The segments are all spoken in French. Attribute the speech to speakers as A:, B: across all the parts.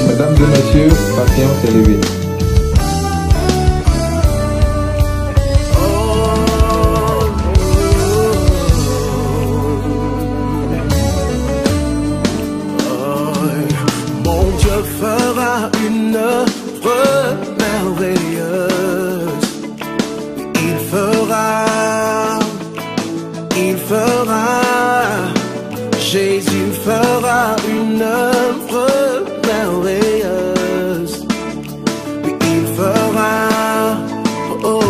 A: Mesdames et messieurs, patience élevée.
B: Mon Dieu fera une œuvre merveilleuse. Il fera, Jésus fera une œuvre merveilleuse. Il fera, oh,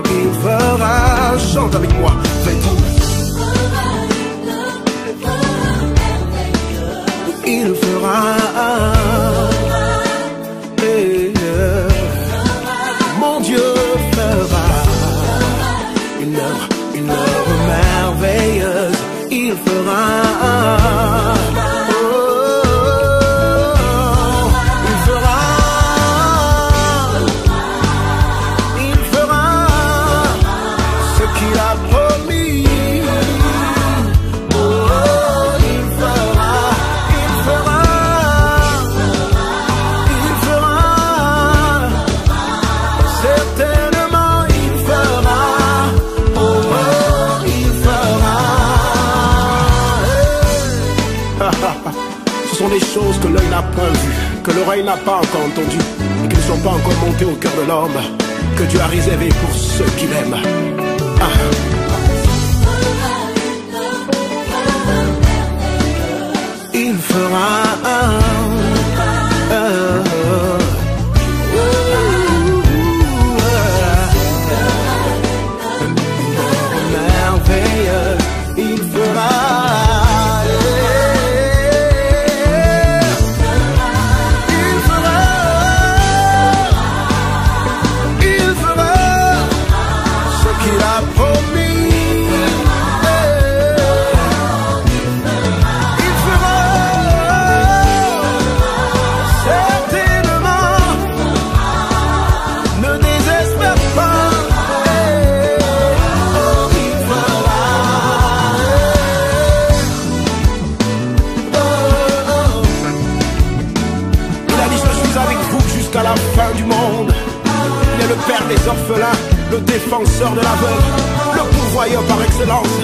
B: il fera, chante avec moi, fais-toi. Il fera, mon Dieu fera une œuvre merveilleuse. Il fera, il fera ce qu'il a promis. Ce sont des choses que l'œil n'a pas vues, que l'oreille n'a pas encore entendues, et qui ne sont pas encore montées au cœur de l'homme, que Dieu a réservé pour ceux qui l'aiment. Il fera, merveilleux, il fera. Jusqu'à la fin du monde. Il est le père des orphelins, le défenseur de l'aveugle, le pourvoyeur par excellence,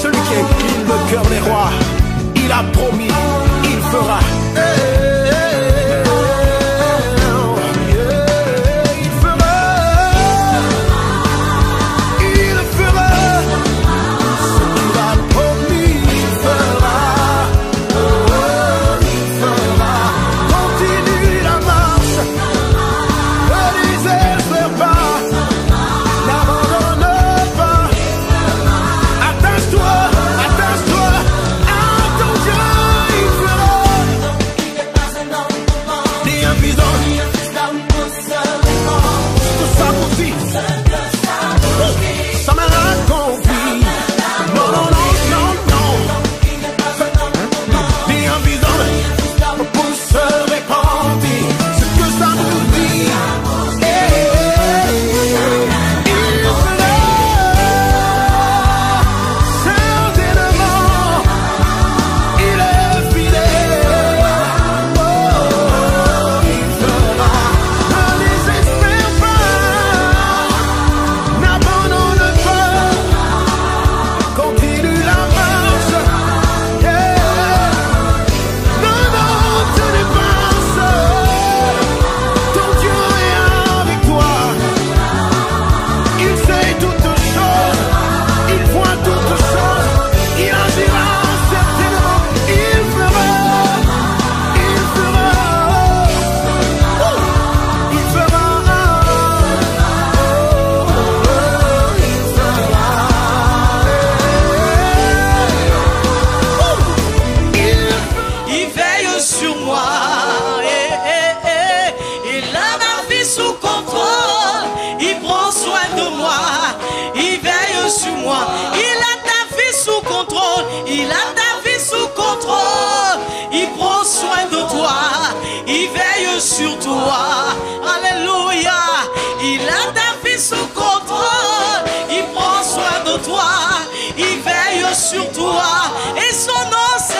B: celui qui incline le cœur des rois. Il a promis, il fera.
C: Sur toi, alléluia, il a ta vie sous contrôle, il prend soin de toi, il veille sur toi, et son nom c'est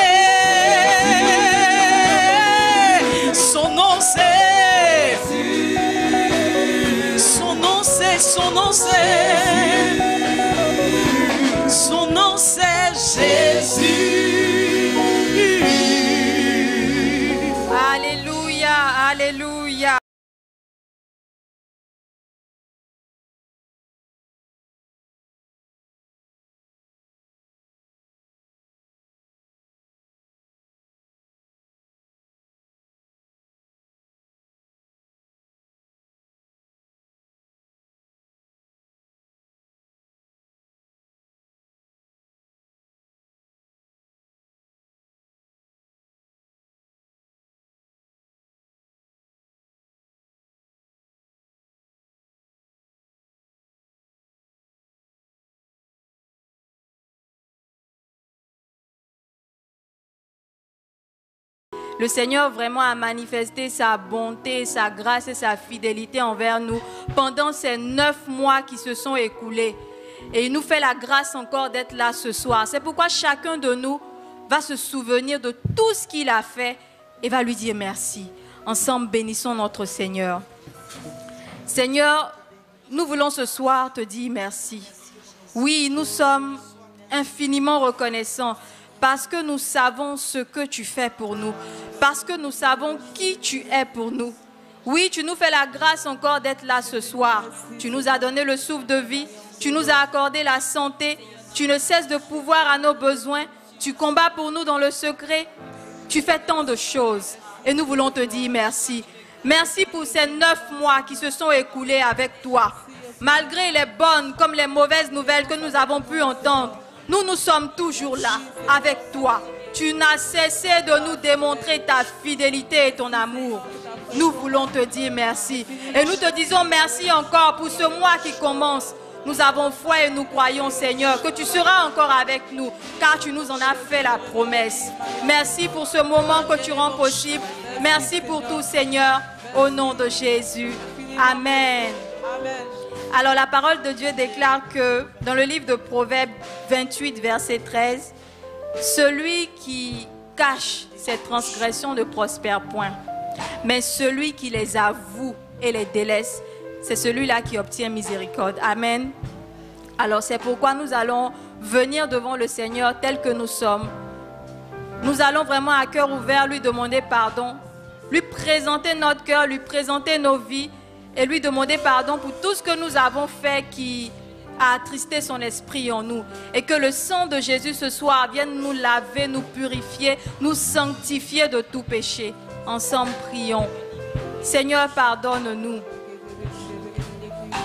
D: Le Seigneur vraiment a manifesté sa bonté, sa grâce et sa fidélité envers nous pendant ces 9 mois qui se sont écoulés. Et il nous fait la grâce encore d'être là ce soir. C'est pourquoi chacun de nous va se souvenir de tout ce qu'il a fait et va lui dire merci. Ensemble, bénissons notre Seigneur. Seigneur, nous voulons ce soir te dire merci. Oui, nous sommes infiniment reconnaissants parce que nous savons ce que tu fais pour nous, parce que nous savons qui tu es pour nous. Oui, tu nous fais la grâce encore d'être là ce soir. Tu nous as donné le souffle de vie, tu nous as accordé la santé, tu ne cesses de pouvoir à nos besoins, tu combats pour nous dans le secret, tu fais tant de choses et nous voulons te dire merci. Merci pour ces 9 mois qui se sont écoulés avec toi. Malgré les bonnes comme les mauvaises nouvelles que nous avons pu entendre, nous sommes toujours là avec toi. Tu n'as cessé de nous démontrer ta fidélité et ton amour. Nous voulons te dire merci. Et nous te disons merci encore pour ce mois qui commence. Nous avons foi et nous croyons, Seigneur, que tu seras encore avec nous, car tu nous en as fait la promesse. Merci pour ce moment que tu rends possible. Merci pour tout, Seigneur, au nom de Jésus. Amen. Alors la parole de Dieu déclare que dans le livre de Proverbes 28, verset 13, « Celui qui cache ses transgressions ne prospère point, mais celui qui les avoue et les délaisse, c'est celui-là qui obtient miséricorde. » Amen. Alors c'est pourquoi nous allons venir devant le Seigneur tel que nous sommes. Nous allons vraiment à cœur ouvert lui demander pardon, lui présenter notre cœur, lui présenter nos vies et lui demander pardon pour tout ce que nous avons fait qui a attristé son esprit en nous. Et que le sang de Jésus ce soir vienne nous laver, nous purifier, nous sanctifier de tout péché. Ensemble, prions. Seigneur, pardonne-nous.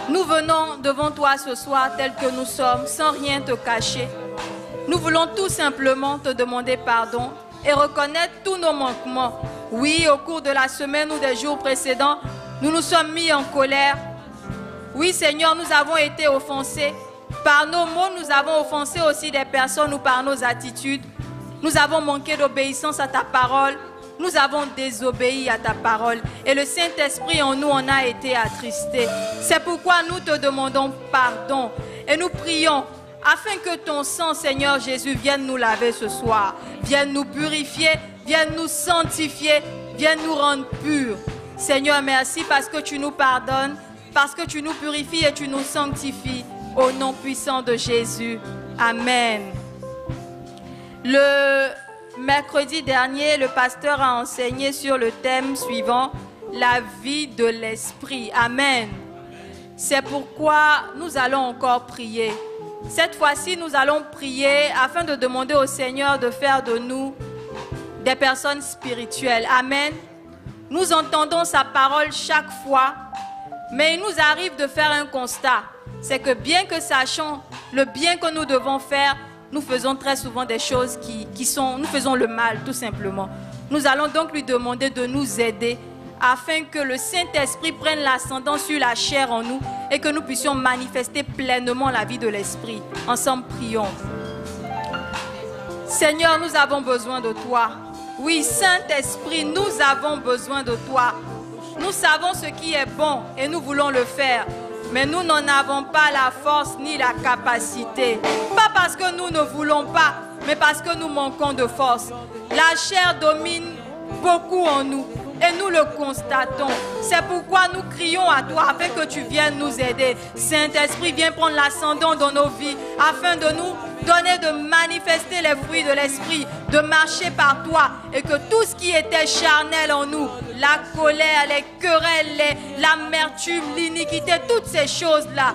D: Nous venons devant toi ce soir tel que nous sommes, sans rien te cacher. Nous voulons tout simplement te demander pardon et reconnaître tous nos manquements. Oui, au cours de la semaine ou des jours précédents, nous nous sommes mis en colère. Oui, Seigneur, nous avons été offensés. Par nos mots, nous avons offensé aussi des personnes ou par nos attitudes. Nous avons manqué d'obéissance à ta parole. Nous avons désobéi à ta parole. Et le Saint-Esprit en nous en a été attristé. C'est pourquoi nous te demandons pardon. Et nous prions afin que ton sang, Seigneur Jésus, vienne nous laver ce soir. Vienne nous purifier, vienne nous sanctifier, vienne nous rendre purs. Seigneur, merci parce que tu nous pardonnes, parce que tu nous purifies et tu nous sanctifies. Au nom puissant de Jésus. Amen. Le mercredi dernier, le pasteur a enseigné sur le thème suivant, la vie de l'esprit. Amen. C'est pourquoi nous allons encore prier. Cette fois-ci, nous allons prier afin de demander au Seigneur de faire de nous des personnes spirituelles. Amen. Nous entendons sa parole chaque fois, mais il nous arrive de faire un constat. C'est que bien que sachons le bien que nous devons faire, nous faisons très souvent des choses nous faisons le mal, tout simplement. Nous allons donc lui demander de nous aider afin que le Saint-Esprit prenne l'ascendant sur la chair en nous et que nous puissions manifester pleinement la vie de l'Esprit. Ensemble, prions. Seigneur, nous avons besoin de toi. Oui, Saint-Esprit, nous avons besoin de toi. Nous savons ce qui est bon et nous voulons le faire. Mais nous n'en avons pas la force ni la capacité. Pas parce que nous ne voulons pas, mais parce que nous manquons de force. La chair domine beaucoup en nous et nous le constatons. C'est pourquoi nous crions à toi afin que tu viennes nous aider. Saint-Esprit, viens prendre l'ascendant dans nos vies afin de nous donner de manifester les fruits de l'esprit, de marcher par toi et que tout ce qui était charnel en nous, la colère, les querelles, l'amertume, l'iniquité, toutes ces choses-là,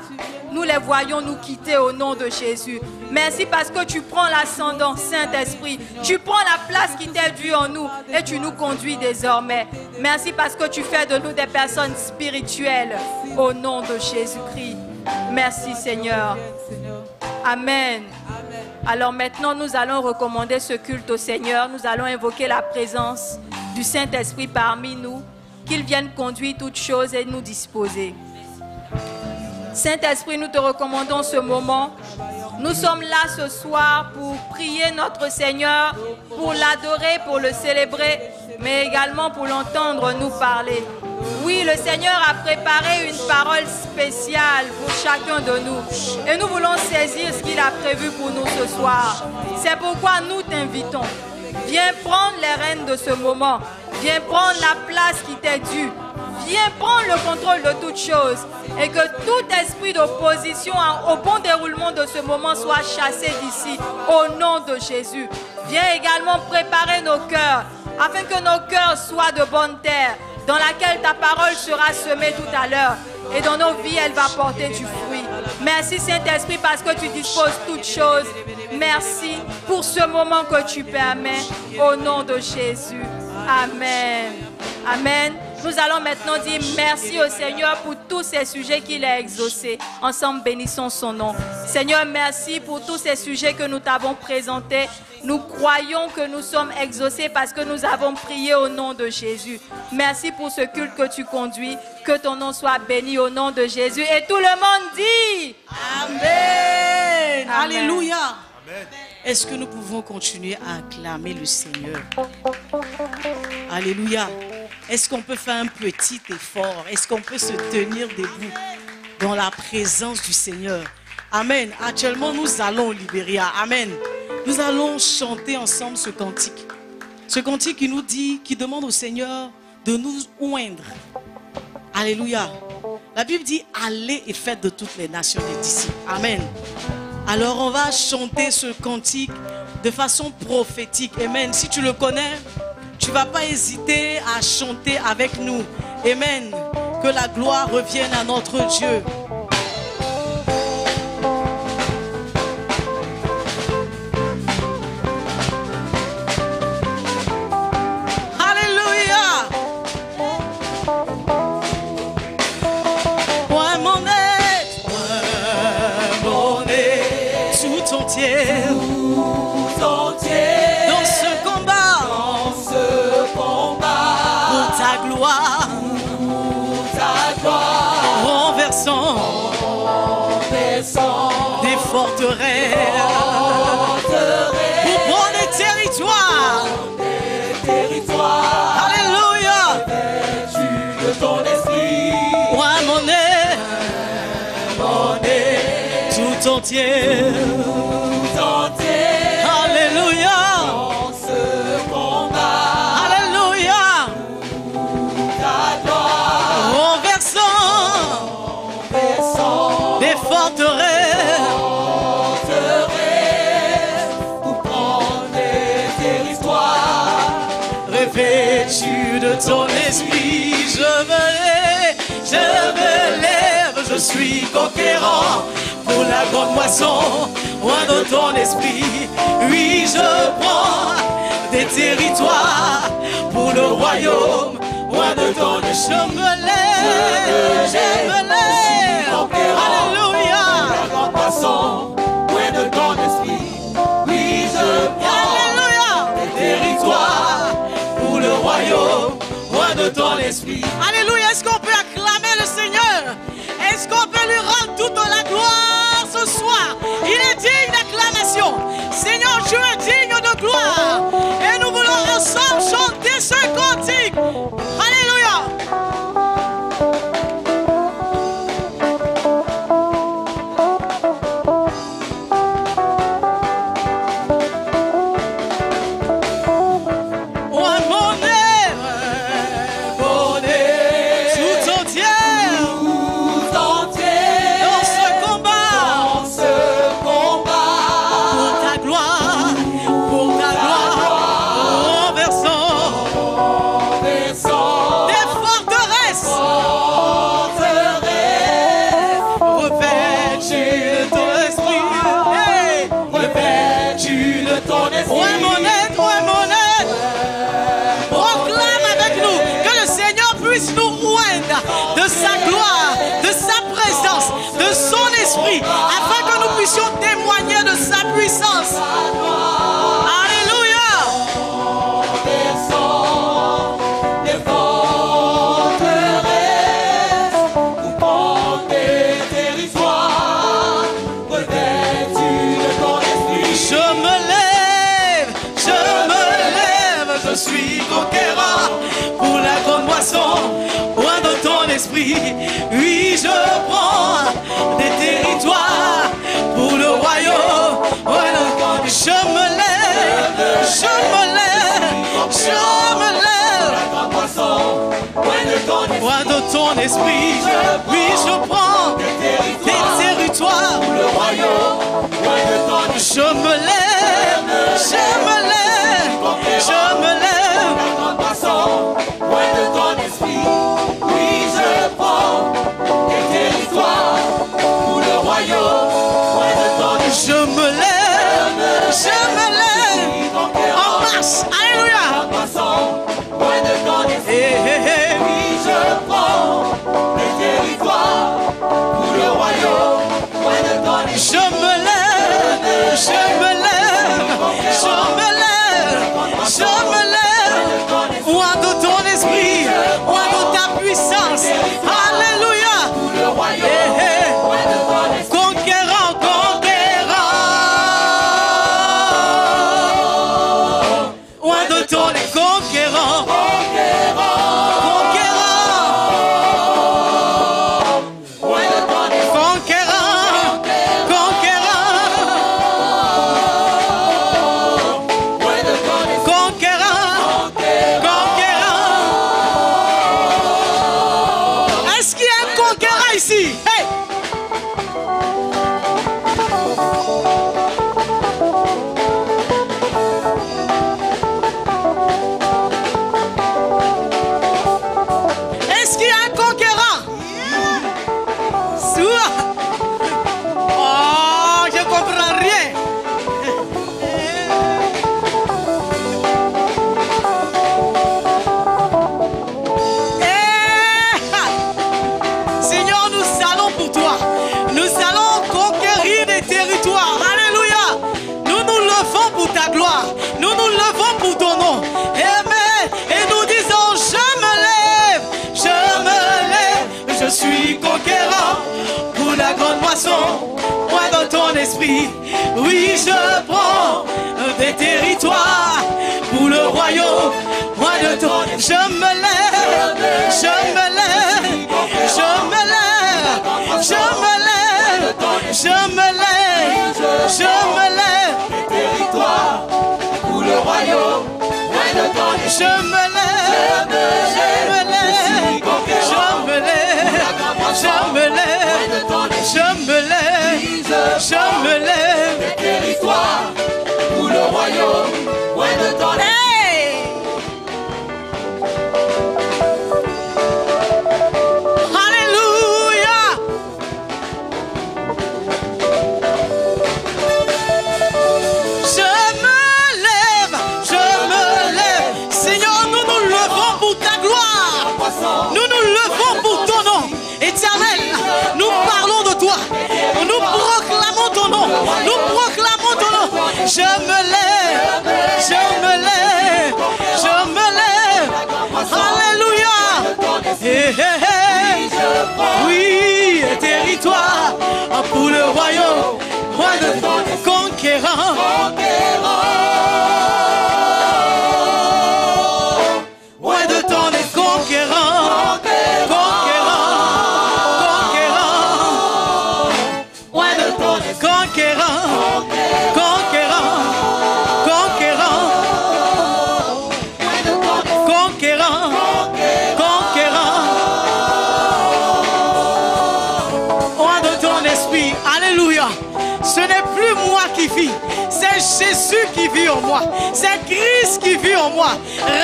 D: nous les voyons nous quitter au nom de Jésus. Merci parce que tu prends l'ascendant, Saint-Esprit. Tu prends la place qui t'est due en nous et tu nous conduis désormais. Merci parce que tu fais de nous des personnes spirituelles au nom de Jésus-Christ. Merci Seigneur. Amen. Alors maintenant, nous allons recommander ce culte au Seigneur. Nous allons invoquer la présence du Saint-Esprit parmi nous, qu'il vienne conduire toutes choses et nous disposer. Saint-Esprit, nous te recommandons ce moment Nous sommes là ce soir pour prier notre Seigneur, pour l'adorer, pour le célébrer, mais également pour l'entendre nous parler. Oui, le Seigneur a préparé une parole spéciale pour chacun de nous. Et nous voulons saisir ce qu'il a prévu pour nous ce soir. C'est pourquoi nous t'invitons. Viens prendre les rênes de ce moment. Viens prendre la place qui t'est due. Viens prendre le contrôle de toutes choses. Et que tout esprit d'opposition au bon déroulement de ce moment soit chassé d'ici. Au nom de Jésus. Viens également préparer nos cœurs, afin que nos cœurs soient de bonne terre, dans laquelle ta parole sera semée tout à l'heure. Et dans nos vies, elle va porter du fruit. Merci Saint-Esprit parce que tu disposes toutes choses. Merci pour ce moment que tu permets. Au nom de Jésus. Amen. Amen. Nous allons maintenant dire merci au Seigneur pour tous ces sujets qu'il a exaucés. Ensemble, bénissons son nom. Seigneur, merci pour tous ces sujets que nous t'avons présentés. Nous croyons que nous sommes exaucés parce que nous avons prié au nom de Jésus. Merci pour ce culte que tu conduis. Que ton nom soit béni au nom de Jésus. Et tout le monde dit
C: Amen.
D: Amen.
C: Alléluia. Amen. Est-ce que nous pouvons continuer à acclamer le Seigneur? Alléluia. Est-ce qu'on peut faire un petit effort? Est-ce qu'on peut se tenir debout dans la présence du Seigneur? Amen. Actuellement, nous allons au Libéria. Amen. Nous allons chanter ensemble ce cantique. Ce cantique qui nous dit, qui demande au Seigneur de nous oindre. Alléluia. La Bible dit, allez et faites de toutes les nations des disciples. Amen. Alors on va chanter ce cantique de façon prophétique. Amen. Si tu le connais, tu ne vas pas hésiter à chanter avec nous. Amen. Que la gloire revienne à notre Dieu. Des forteresses pour prendre des territoires. Alléluia. Vêtu de ton esprit. Ouais, mon nez tout entier. Alléluia. Dans ce combat. Alléluia. Ta gloire. Renversant des forteresses pour prendre des territoires. Revêtu de ton esprit, je me lève, je suis conquérant pour la grande moisson. Loin de ton esprit, oui, je prends des territoires pour le royaume. Loin de ton esprit, je me lève. Alléluia. La grande poisson, loin de ton esprit. Oui, je prends des territoires pour le royaume, loin de ton esprit. Alléluia. Est-ce qu'on peut acclamer le Seigneur? Est-ce qu'on peut lui rendre toute la gloire ce soir? Il est digne d'acclamation. Seigneur, tu es digne de gloire. Et nous voulons ensemble chanter ce cantique. Alléluia. Afin que nous puissions témoigner de sa puissance. Alléluia. Des forteresses, coupant des territoires, revêtus Oui, je prends des territoires pour le royaume. Je me lève, je me lève, je me lève. Roi de ton esprit, oui, je prends des territoires pour le royaume. Je me lève, je me lève, je me lève. Oui, je prends des territoires pour le royaume. Je me lève, je me lève. En marche, alléluia. Oui, je prends des territoires pour le royaume. Je me lève, je me lève, je me lève, je me lève. Roi de ton esprit, roi de ta puissance. Alléluia. Conquérant, conquérant. Roi de ton esprit, conquérant. Je suis conquérant pour la grande moisson. Moi dans ton esprit, oui je prends des territoires pour le royaume. Moi de ton, je me lève, je me lève, je me lève, je me lève, je me lève, je me lève. Des territoires pour le royaume. Je me lève, je me lève, je me lève. Je me lève, je me lève, je me lève. Des territoires pour le royaume. Hey! Alléluia! Je me lève, je me lève. Seigneur, nous nous levons pour ta gloire. Nous nous levons pour ton nom. Éternel, nous parlons de toi. Nous proclamons ton nom. Nous proclamons ton nom. Je me lève, je me lève, je me lève. Alléluia. Oui, territoire pour le royaume. Roi de conquérant. Roi de ton est conquérant. Ce n'est plus moi qui vis, c'est Jésus qui vit en moi, c'est Christ qui vit en moi.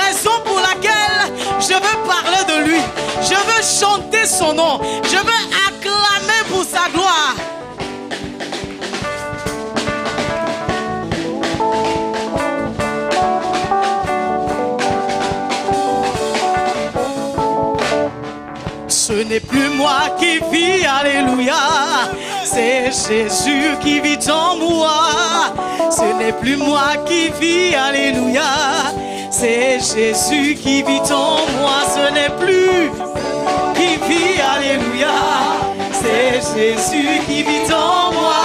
C: Raison pour laquelle je veux parler de lui, je veux chanter son nom, je veux acclamer pour sa gloire. Ce n'est plus moi qui vis, alléluia. C'est Jésus qui vit en moi. Ce n'est plus moi qui vis, alléluia. C'est Jésus qui vit en moi. Ce n'est plus qui vit, alléluia. C'est Jésus qui vit en moi.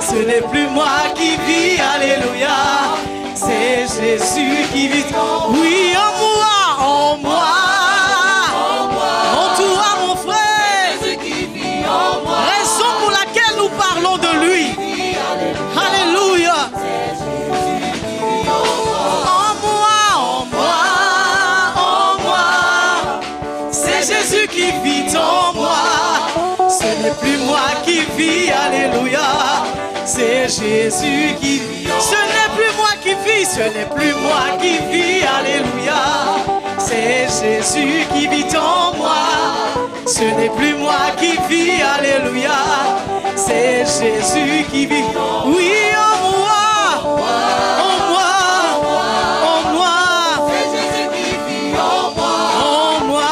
C: Ce n'est plus moi qui vis, alléluia. C'est Jésus qui vit en moi. Oui, en moi, en moi. En toi, mon frère. vit, alléluia. C'est Jésus qui vit. Ce n'est plus moi qui vis, ce n'est plus moi qui vis, alléluia. C'est Jésus qui vit en moi. Ce n'est plus moi qui vis, alléluia. C'est Jésus qui vit, oui, en moi, en moi, en moi. C'est Jésus qui vit en moi,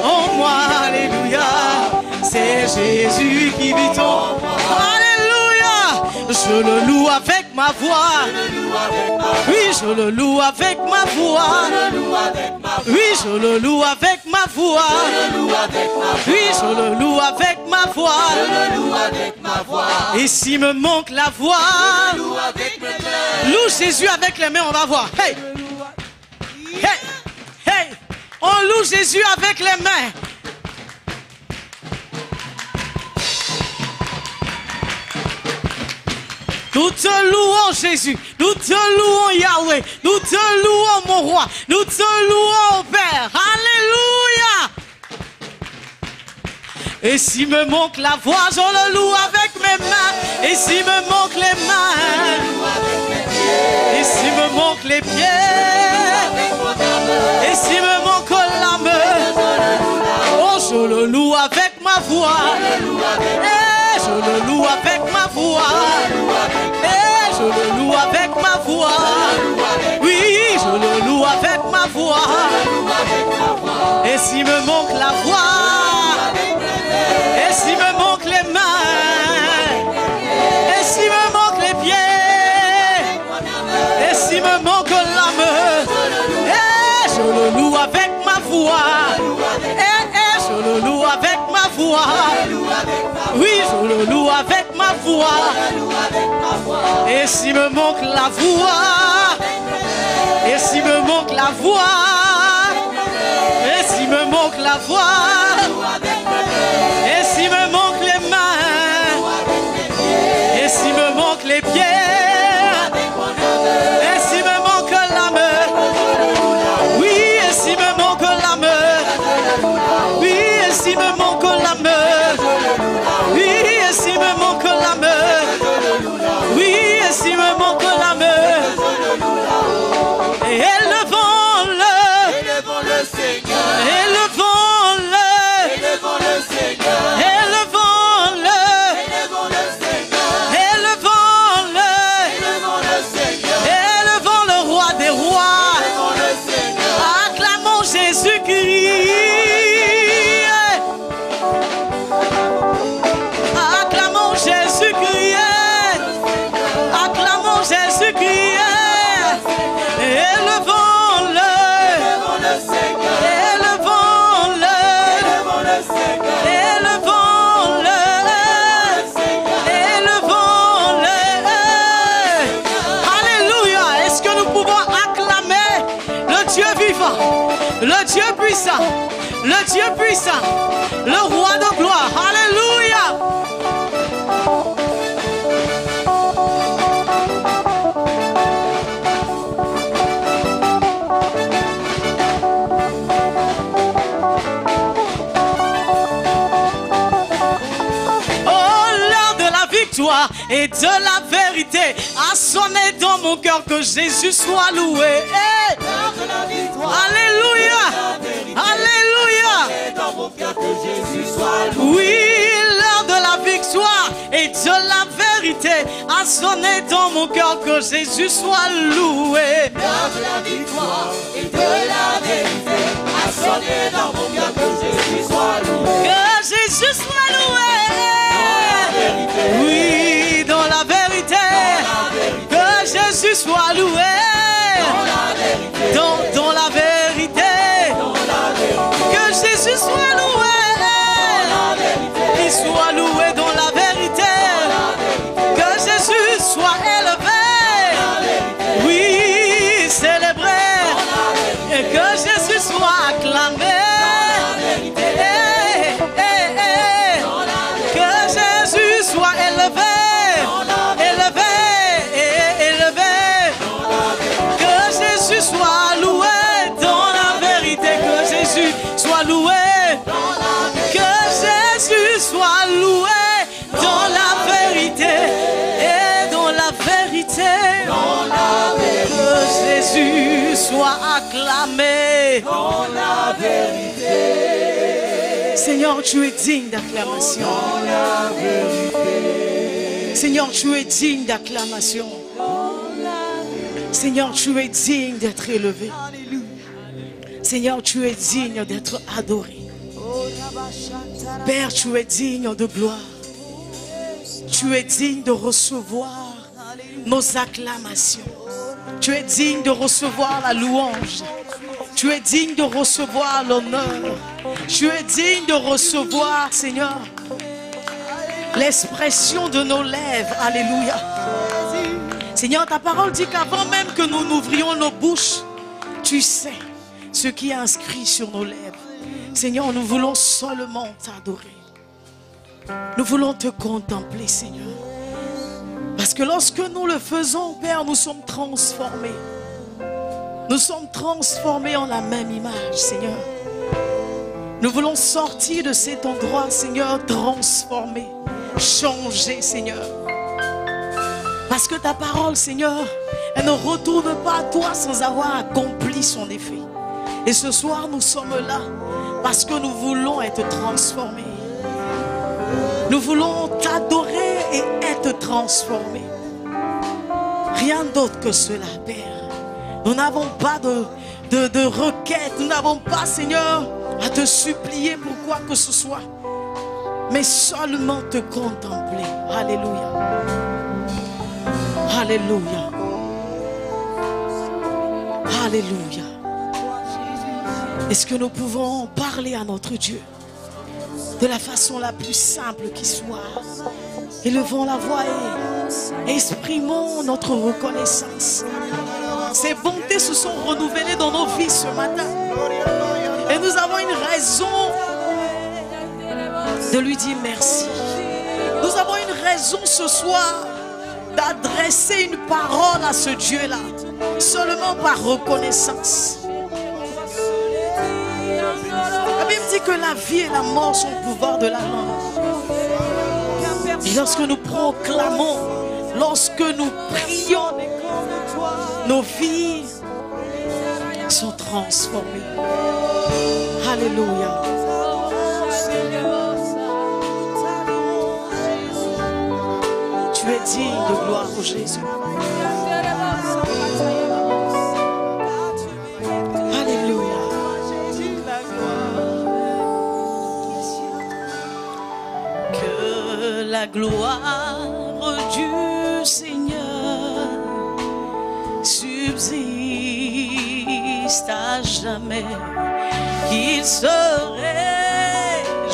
C: en moi, alléluia. C'est Jésus qui vit en moi, alléluia. Je le loue avec ma voix. Oui, je le loue avec ma voix. Oui, je le loue avec ma voix. Oui, je le loue avec ma voix. Et s'il me manque la voix, loue Jésus avec les mains, on va voir. Hey! Hey! Hey! On loue Jésus avec les mains. Nous te louons Jésus, nous te louons Yahweh, nous te louons mon roi, nous te louons Père, alléluia. Et s'il me manque la voix, je le loue avec mes mains. Et s'il me manque les mains, et s'il me manque les pieds, et s'il me manque l'âme, oh je le loue avec ma voix. Et je le loue avec ma voix. Et je le loue avec ma voix. Oui, je le loue avec ma voix. Et s'il me manque la voix, et s'il me manque les mains, et s'il me manque les pieds, et s'il me manque l'âme, et je le loue avec ma voix. Et je le loue avec ma voix. Oui, je le loue avec ma voix. Et s'il me manque la voix, et s'il me manque la voix, et s'il me manque la voix, et s'il me manque les mains, et s'il me manque les pieds, et s'il me manque l'âme, oui, et s'il me manque l'âme, oui, et s'il me manque l'âme, oui, et s'il me manque l'âme, oui, et s'il me manque l'âme, et élevons-le, élevons-le Seigneur, élevons-le, élevons le Seigneur, élevons-le, élevons le Seigneur, élevons-le, élevons le Seigneur, élevons le roi des rois, élevons le Seigneur, acclamons Jésus-Christ, acclamons Jésus-Christ, acclamons Jésus-Christ, élevons-le, élevons le Seigneur, élevons-le, élevons le Seigneur, élevons-le, élevons-le. Alléluia. Est-ce que nous pouvons acclamer le Dieu vivant, le Dieu puissant, le Dieu puissant, le roi de gloire? Alléluia. Et de la vérité a sonné dans mon cœur, que Jésus soit loué. Hey! Alléluia, alléluia. Oui, l'heure de la victoire et de la vérité a sonné dans mon cœur, que Jésus soit loué. L'heure de la victoire et de la vérité a sonné dans mon cœur, que Jésus soit loué. Que Jésus soit loué. Oui, dans la vérité, que Jésus soit loué. Dans la vérité, que Jésus soit loué. Il soit loué dans la vérité, que Jésus soit élevé. Oui, célébré, et que Jésus soit acclamé. Que Jésus soit élevé. Que Jésus soit acclamé. Seigneur, tu es digne d'acclamation. Seigneur, tu es digne d'acclamation. Seigneur, tu es digne d'être élevé. Seigneur, tu es digne d'être adoré. Père, tu es digne de gloire. Tu es digne de recevoir nos acclamations. Tu es digne de recevoir la louange. Tu es digne de recevoir l'honneur. Tu es digne de recevoir, Seigneur, l'expression de nos lèvres. Alléluia. Seigneur, ta parole dit qu'avant même que nous n'ouvrions nos bouches, tu sais ce qui est inscrit sur nos lèvres. Seigneur, nous voulons seulement t'adorer. Nous voulons te contempler, Seigneur. Parce que lorsque nous le faisons, Père, nous sommes transformés. Nous sommes transformés en la même image, Seigneur. Nous voulons sortir de cet endroit, Seigneur, transformés, changés, Seigneur. Parce que ta parole, Seigneur, elle ne retourne pas à toi sans avoir accompli son effet. Et ce soir, nous sommes là parce que nous voulons être transformés. Nous voulons t'adorer et être transformés. Rien d'autre que cela, Père. Nous n'avons pas de requête. Nous n'avons pas, Seigneur, à te supplier pour quoi que ce soit. Mais seulement te contempler. Alléluia. Alléluia. Alléluia. Est-ce que nous pouvons parler à notre Dieu de la façon la plus simple qui soit? Élevons la voix et exprimons notre reconnaissance. Ses bontés se sont renouvelées dans nos vies ce matin. Et nous avons une raison de lui dire merci. Nous avons une raison ce soir d'adresser une parole à ce Dieu-là, seulement par reconnaissance. La Bible dit que la vie et la mort sont au pouvoir de la langue. Et lorsque nous proclamons, lorsque nous prions, nos vies sont transformées. Alléluia. Tu es digne de gloire, ô Jésus. Alléluia. Que la gloire du Seigneur subsiste à jamais, qu'il se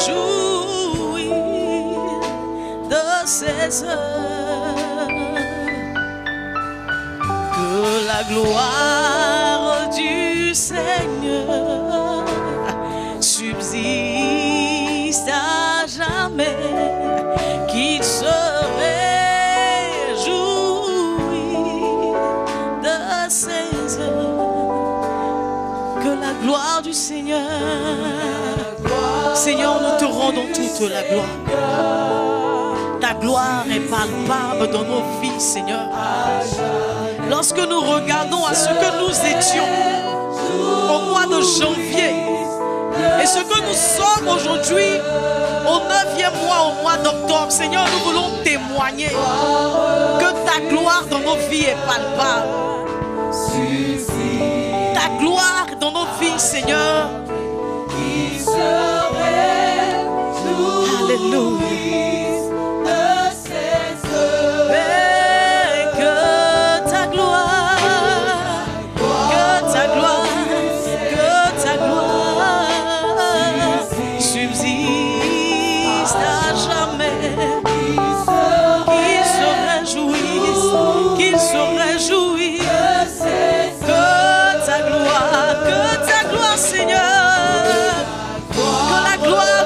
C: réjouit de ses œuvres. Que la gloire du Seigneur subsiste à jamais, qu'il se réjouit de ses œuvres. Que la gloire du Seigneur, Seigneur, nous te rendons toute la gloire. Ta gloire est palpable dans nos vies, Seigneur. Lorsque nous regardons à ce que nous étions au mois de janvier et ce que nous sommes aujourd'hui au 9e mois, au mois d'octobre, Seigneur, nous voulons témoigner que ta gloire dans nos vies est palpable. Ta gloire dans nos vies, Seigneur. Alléluia.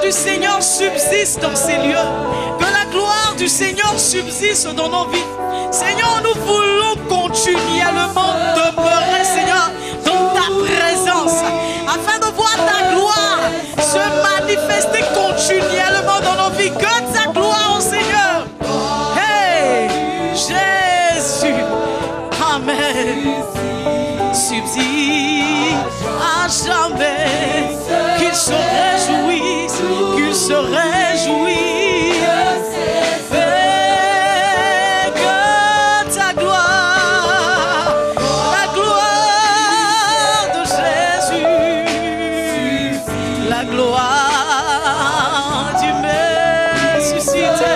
C: Seigneur subsiste dans ces lieux. Que la gloire du Seigneur subsiste dans nos vies. Seigneur, nous voulons continuellement demeurer, Seigneur, dans ta présence, afin de voir ta gloire se manifester continuellement dans nos vies. Que ta gloire, oh Seigneur. Hey, Jésus. subsiste à jamais, qu'il se réjouisse, qu'il se réjouisse. Et que ta gloire, la gloire de Jésus, la gloire du ressuscité.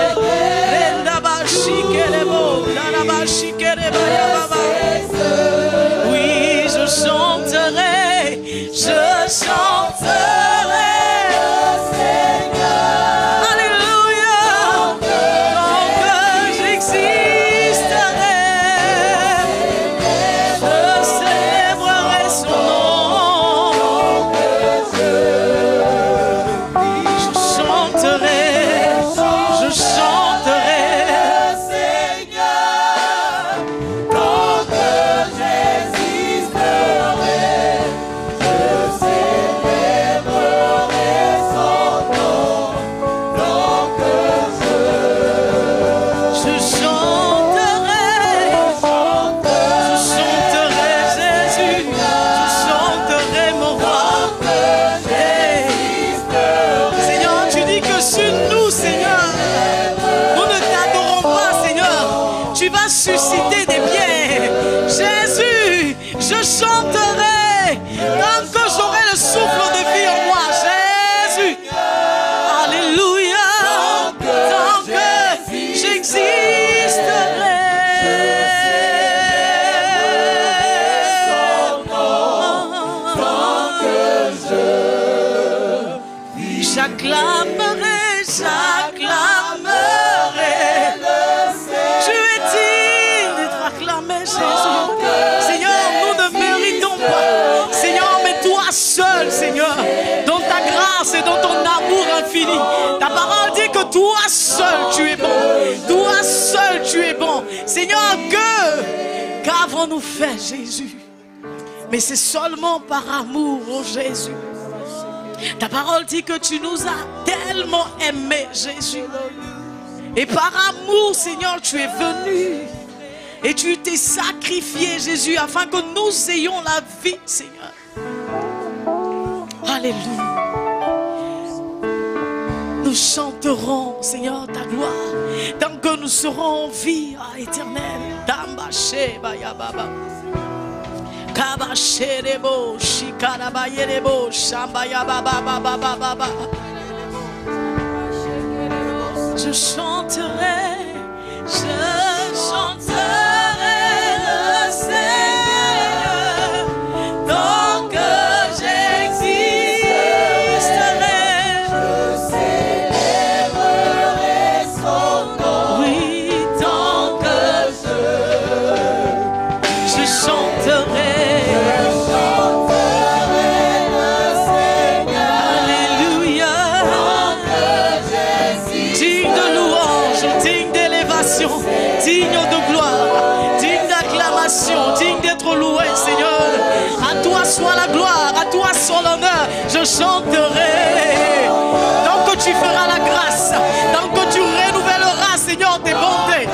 C: Oui, je chanterai, je chanterai. Alléluia, tant que j'existerai, je célébrerai son nom. Je chanterai, je chanterai. Susciter des biens. Jésus, je chanterai tant que j'aurai le souffle de vie en moi. Jésus, alléluia, tant que j'existerai. J'acclamerai, j'acclamerai. Seigneur, nous ne méritons pas. Seigneur, mais toi seul, Seigneur, dans ta grâce et dans ton amour infini. Ta parole dit que toi seul tu es bon. Toi seul tu es bon. Seigneur, qu'avons-nous fait, Jésus? Mais c'est seulement par amour, oh Jésus. Ta parole dit que tu nous as tellement aimés, Jésus. Et par amour, Seigneur, tu es venu. Et tu t'es sacrifié, Jésus, afin que nous ayons la vie, Seigneur. Alléluia. Nous chanterons, Seigneur, ta gloire, tant que nous serons en vie éternelle. Dambaché, bayababa. Kabaché, debo, shikarabaye, debo, shambayababa. Je chanterai, je chanterai le Seigneur, tant que j'existerai, je célébrerai son nom. Oui, tant que je chanterai le Seigneur. Alléluia, digne de louange, digne d'élévation, digne de gloire, digne d'acclamation, digne d'être loué, Seigneur. À toi soit la gloire, à toi soit l'honneur. Je chanterai tant que tu feras la grâce, tant que tu renouvelleras, Seigneur, tes bontés.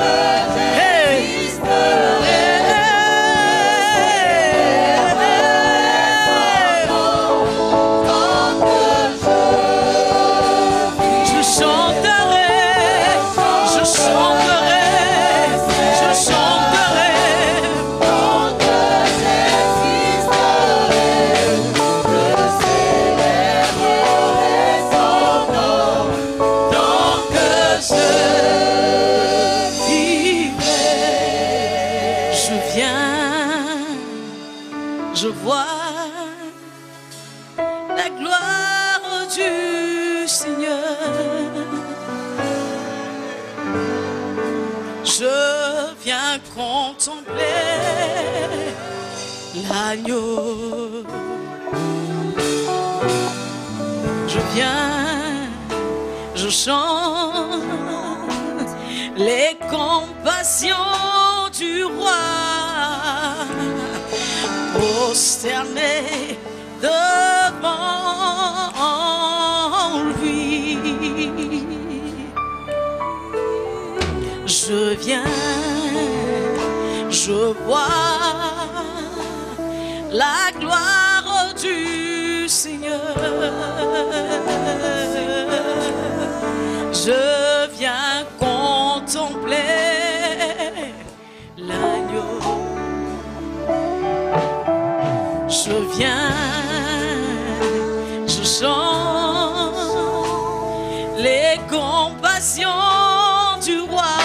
C: Je vois la gloire du Seigneur. Je viens contempler l'agneau. Je viens, je chante les compassions du roi. Prosterné devant lui, je je vois la gloire du Seigneur. Je viens contempler l'agneau. Je viens, je chante les compassions du roi,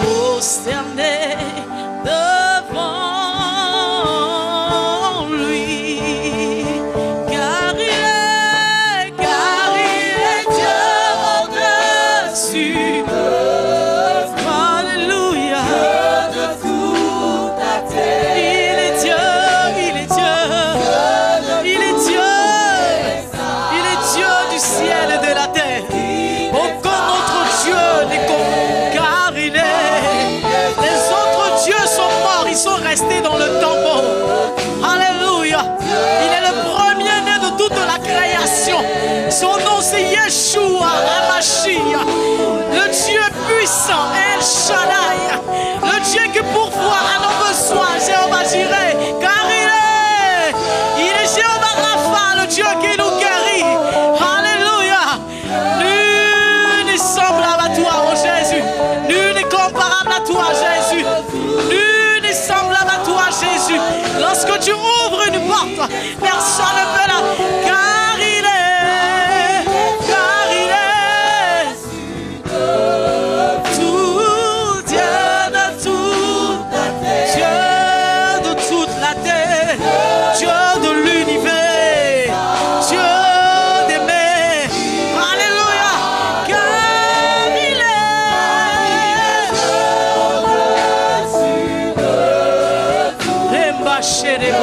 C: prosterné devant lui, car il est Dieu au-dessus. Alléluia. De toute la terre. Il est Dieu, il est Dieu, il est Dieu, il est Dieu du ciel et de la terre. Aucun autre Dieu n'est comme lui, car il est. Les autres dieux sont morts, ils sont restés dans le tombeau. Alléluia. Il est le premier-né de toute la création. Son nom c'est Yeshua HaMashiach, le Dieu puissant, El Shaddai, le Dieu qui pourvoit à nos besoins, Jéhovah Jireh, car il est Jéhovah Rapha, le Dieu qui nous guérit. Alléluia. Nul n'est semblable à toi, oh Jésus. Nul n'est comparable à toi, Jésus. Nul n'est semblable à toi, Jésus. Lorsque tu ouvres une porte, personne ne peut la... Car il est tout Dieu de toute la terre, Dieu de toute la terre, Dieu de l'univers, Dieu des mers. Alléluia. Car il est Rembaché des mots.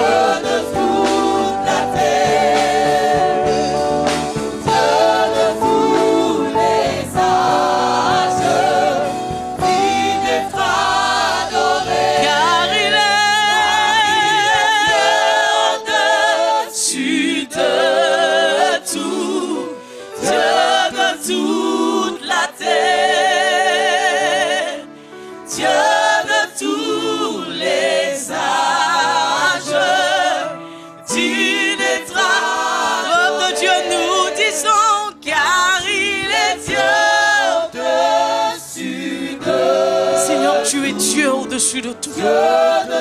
C: Au-dessus de tout,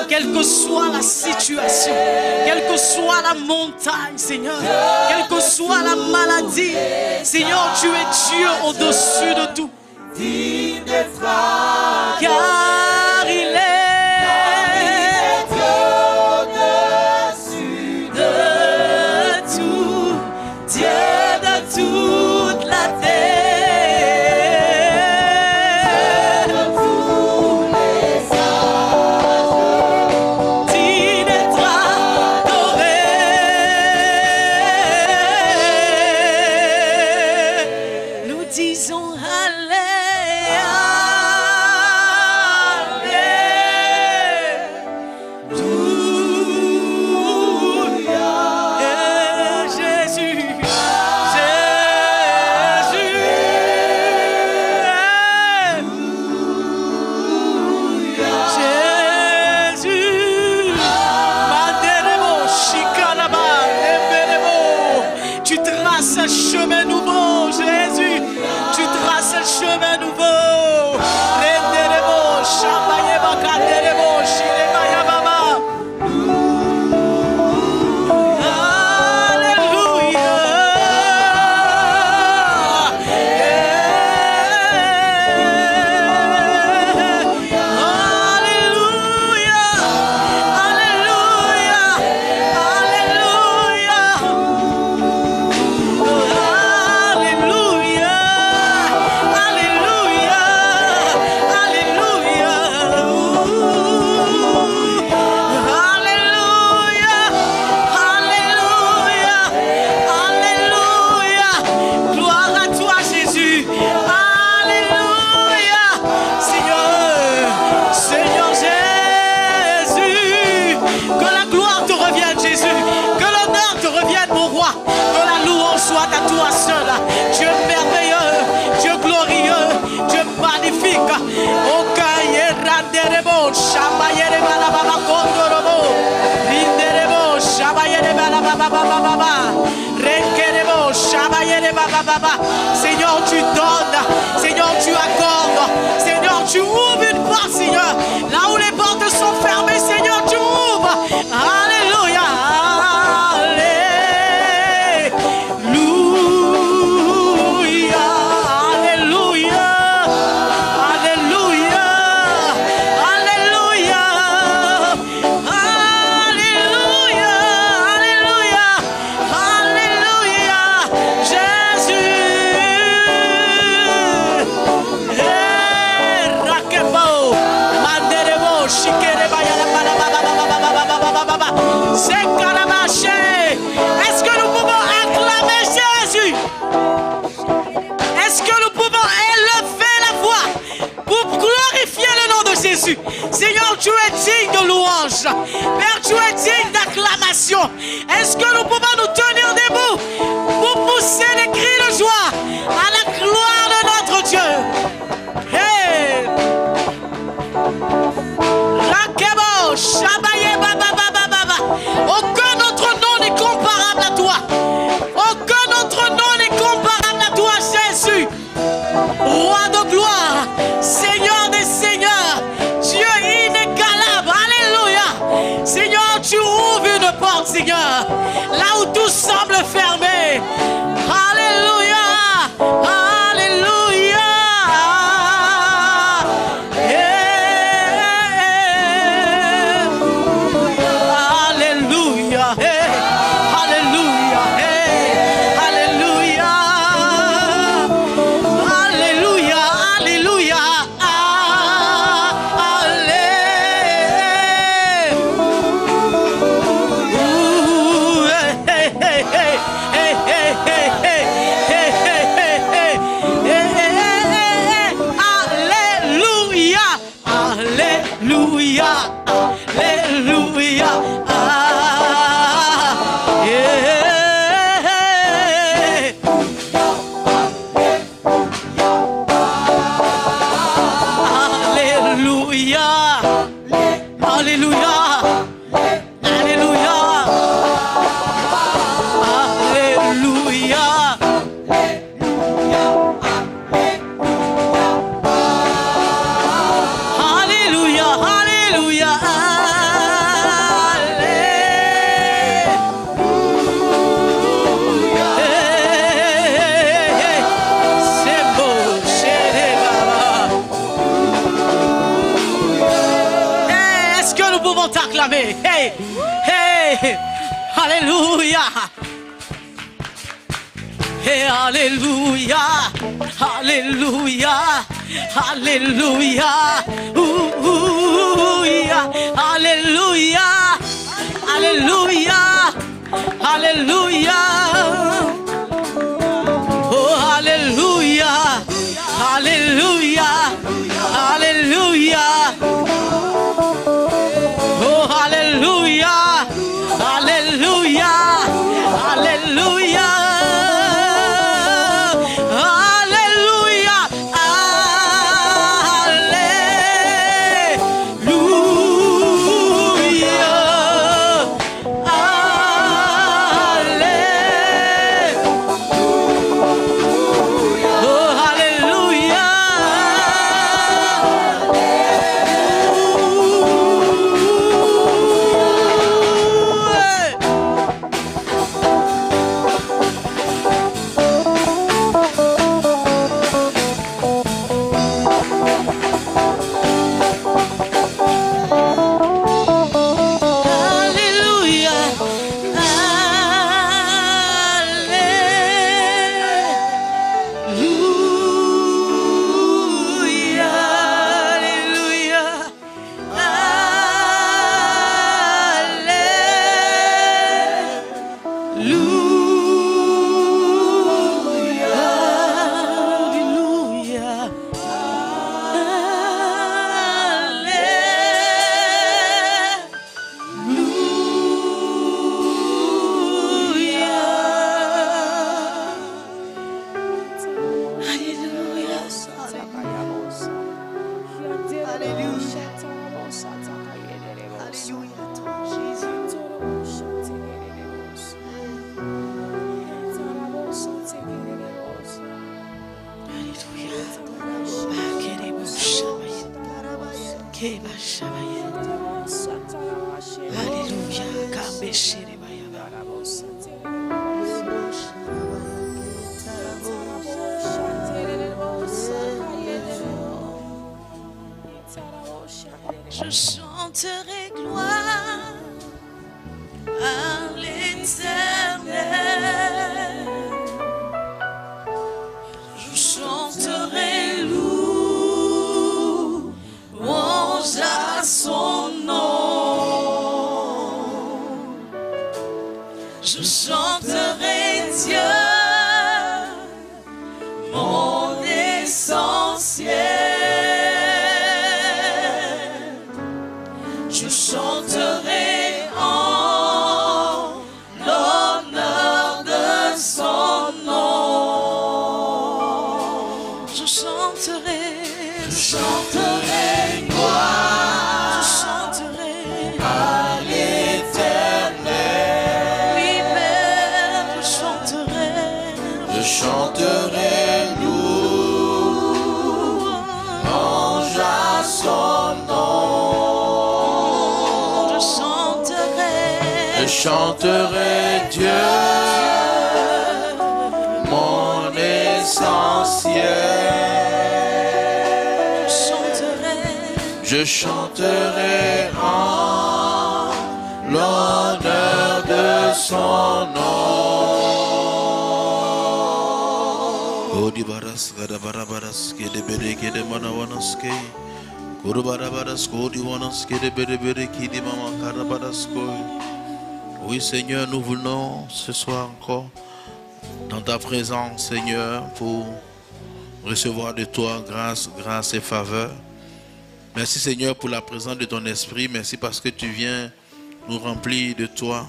C: quelle que soit la situation, quelle que soit la montagne, Seigneur, quelle que soit la maladie, Seigneur, tu es Dieu au-dessus de tout, car il est au-dessus de tout, Dieu de toute la terre. Alléluia. Seigneur, tu donnes, Seigneur, tu accordes, Seigneur, tu ouvres une porte, Seigneur. Là où les portes sont fermées, Seigneur, tu ouvres. Alléluia. Est-ce que nous pouvons acclamer Jésus? Est-ce que nous pouvons élever la voix pour glorifier le nom de Jésus? Seigneur, tu es digne de louange. Père, tu es digne d'acclamation. Est-ce que nous pouvons nous tenir debout pour pousser des cris de joie à la gloire de notre Dieu? Hey! Rakebo, Shabaye, Baba, Baba, Baba. Aucun autre nom n'est comparable à toi. Aucun autre nom n'est comparable à toi, Jésus. Roi de gloire, Seigneur des seigneurs, Dieu inégalable. Alléluia. Seigneur, tu ouvres une porte, Seigneur, là où tout semble fermé. Alléluia. Alléluia. Alléluia. Alléluia. Alléluia. Alléluia. Alléluia. Alléluia. Alléluia. Alléluia. Alléluia. Alléluia. Alléluia. Alléluia. C'est beau, chérie Baba. Est-ce que nous pouvons t'acclamer? Hey, hey, alléluia. Hey, alléluia, alléluia, alléluia, alléluia, alléluia, alléluia. Oh, alléluia, alléluia, alléluia. Oh, alléluia, alléluia, alléluia. Alléluia. Je chanterai gloire à l'Éternel. Je chanterai louange à son nom. Je chanterai Dieu, mon essentiel. Je chanterai en l'honneur de son nom. Je chanterai gloire, je chanterai à l'Éternel. Oui, Père, je chanterai louange à son nom. Je chanterai Dieu, mon essentiel. Je chanterai en l'honneur de son nom.
E: Oui, Seigneur, nous voulons ce soir encore dans ta présence, Seigneur, pour recevoir de toi grâce et faveur. Merci, Seigneur, pour la présence de ton esprit. Merci parce que tu viens nous remplir de toi.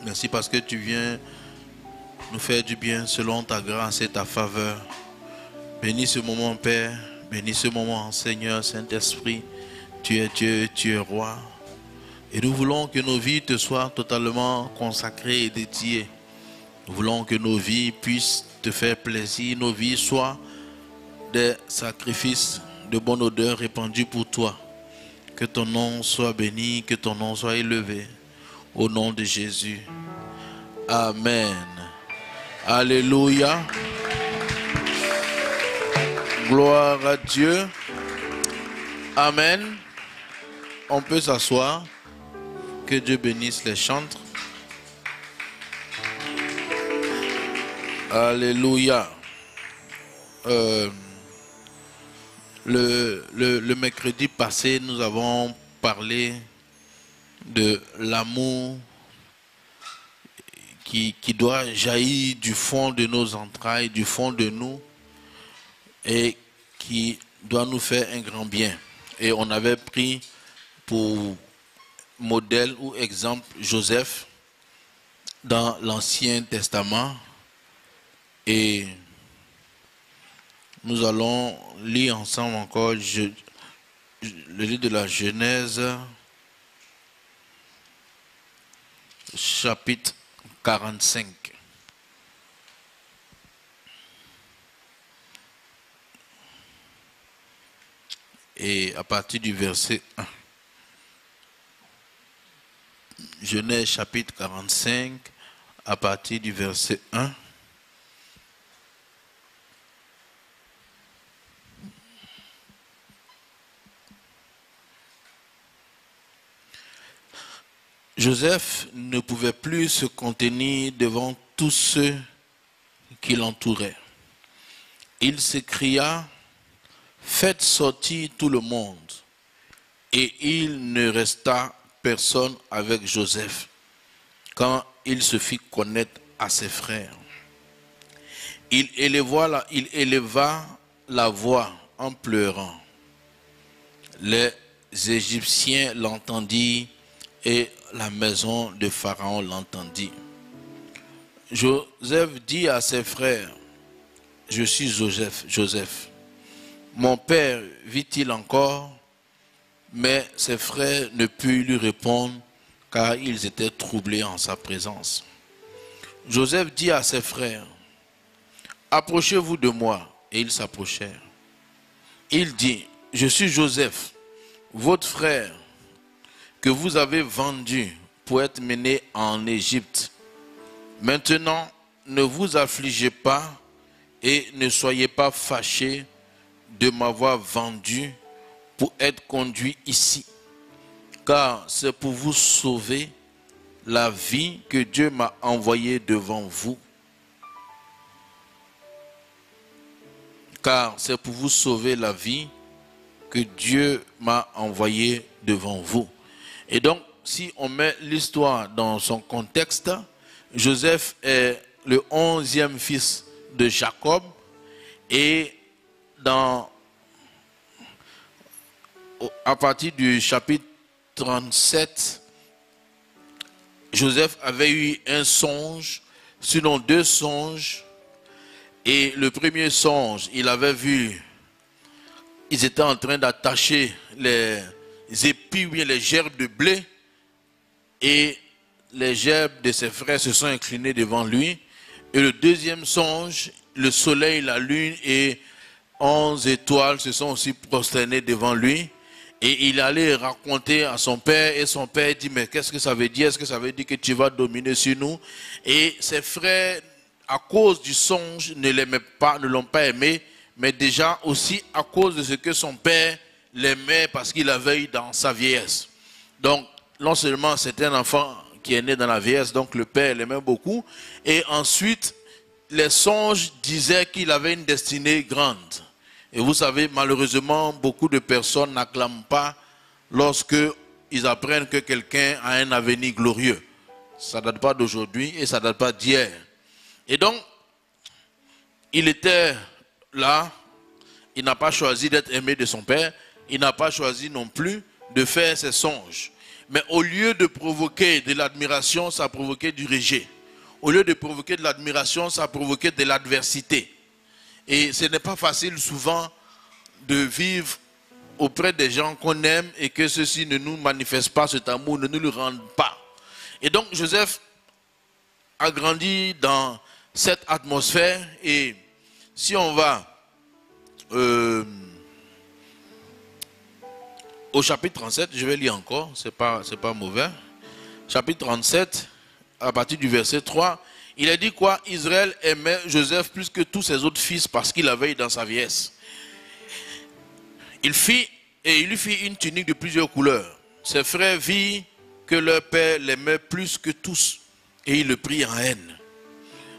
E: Merci parce que tu viens nous faire du bien selon ta grâce et ta faveur. Bénis ce moment, Père. Bénis ce moment, Seigneur, Saint-Esprit. Tu es Dieu, tu es roi. Et nous voulons que nos vies te soient totalement consacrées et dédiées. Nous voulons que nos vies puissent te faire plaisir. Nos vies soient des sacrifices de bonne odeur répandus pour toi. Que ton nom soit béni, que ton nom soit élevé. Au nom de Jésus. Amen. Alléluia. Gloire à Dieu. Amen. On peut s'asseoir. Que Dieu bénisse les chantres. Alléluia. Le mercredi passé, nous avons parlé de l'amour qui doit jaillir du fond de nos entrailles, du fond de nous, et qui doit nous faire un grand bien. Et on avait pris pour modèle ou exemple Joseph dans l'Ancien Testament, et nous allons lire ensemble encore le livre de la Genèse, chapitre 45. Et à partir du verset 1. Genèse chapitre 45, à partir du verset 1. Joseph ne pouvait plus se contenir devant tous ceux qui l'entouraient. Il s'écria: faites sortir tout le monde. Et il ne resta personne avec Joseph quand il se fit connaître à ses frères. Il éleva la voix en pleurant. Les Égyptiens l'entendirent et la maison de Pharaon l'entendit. Joseph dit à ses frères: je suis Joseph. Mon père vit-il encore? Mais ses frères ne purent lui répondre, car ils étaient troublés en sa présence. Joseph dit à ses frères: approchez-vous de moi. Et ils s'approchèrent. Il dit: je suis Joseph, votre frère que vous avez vendu pour être mené en Égypte. Maintenant, ne vous affligez pas et ne soyez pas fâchés de m'avoir vendu pour être conduit ici, car c'est pour vous sauver la vie que Dieu m'a envoyé devant vous. Car c'est pour vous sauver la vie que Dieu m'a envoyé devant vous. Et donc, si on met l'histoire dans son contexte, Joseph est le 11e fils de Jacob, et à partir du chapitre 37, Joseph avait eu un songe, sinon 2 songes. Et le premier songe, il avait vu, ils étaient en train d'attacher les épis ou bien les gerbes de blé, et les gerbes de ses frères se sont inclinés devant lui. Et le deuxième songe, le soleil, la lune et 11 étoiles se sont aussi prosternés devant lui. Et il allait raconter à son père, et son père dit, mais qu'est-ce que ça veut dire? Est-ce que ça veut dire que tu vas dominer sur nous? Et ses frères, à cause du songe, ne l'ont pas aimé, mais déjà aussi à cause de ce que son père l'aimait parce qu'il avait eu dans sa vieillesse. Donc, non seulement c'était un enfant qui est né dans la vieillesse, donc le père l'aimait beaucoup, et ensuite, les songes disaient qu'il avait une destinée grande. Et vous savez, malheureusement, beaucoup de personnes n'acclament pas lorsque ils apprennent que quelqu'un a un avenir glorieux. Ça ne date pas d'aujourd'hui et ça ne date pas d'hier. Et donc, il était là, il n'a pas choisi d'être aimé de son père, il n'a pas choisi non plus de faire ses songes. Mais au lieu de provoquer de l'admiration, ça a provoqué du rejet. Au lieu de provoquer de l'admiration, ça a provoqué de l'adversité. Et ce n'est pas facile souvent de vivre auprès des gens qu'on aime et que ceux-ci ne nous manifestent pas cet amour, ne nous le rendent pas. Et donc Joseph a grandi dans cette atmosphère, et si on va au chapitre 37, je vais lire encore, c'est pas mauvais. Chapitre 37, à partir du verset 3, il a dit quoi? Israël aimait Joseph plus que tous ses autres fils parce qu'il avait eu dans sa vieillesse. Il lui fit une tunique de plusieurs couleurs. Ses frères virent que leur père l'aimait plus que tous, et il le prit en haine.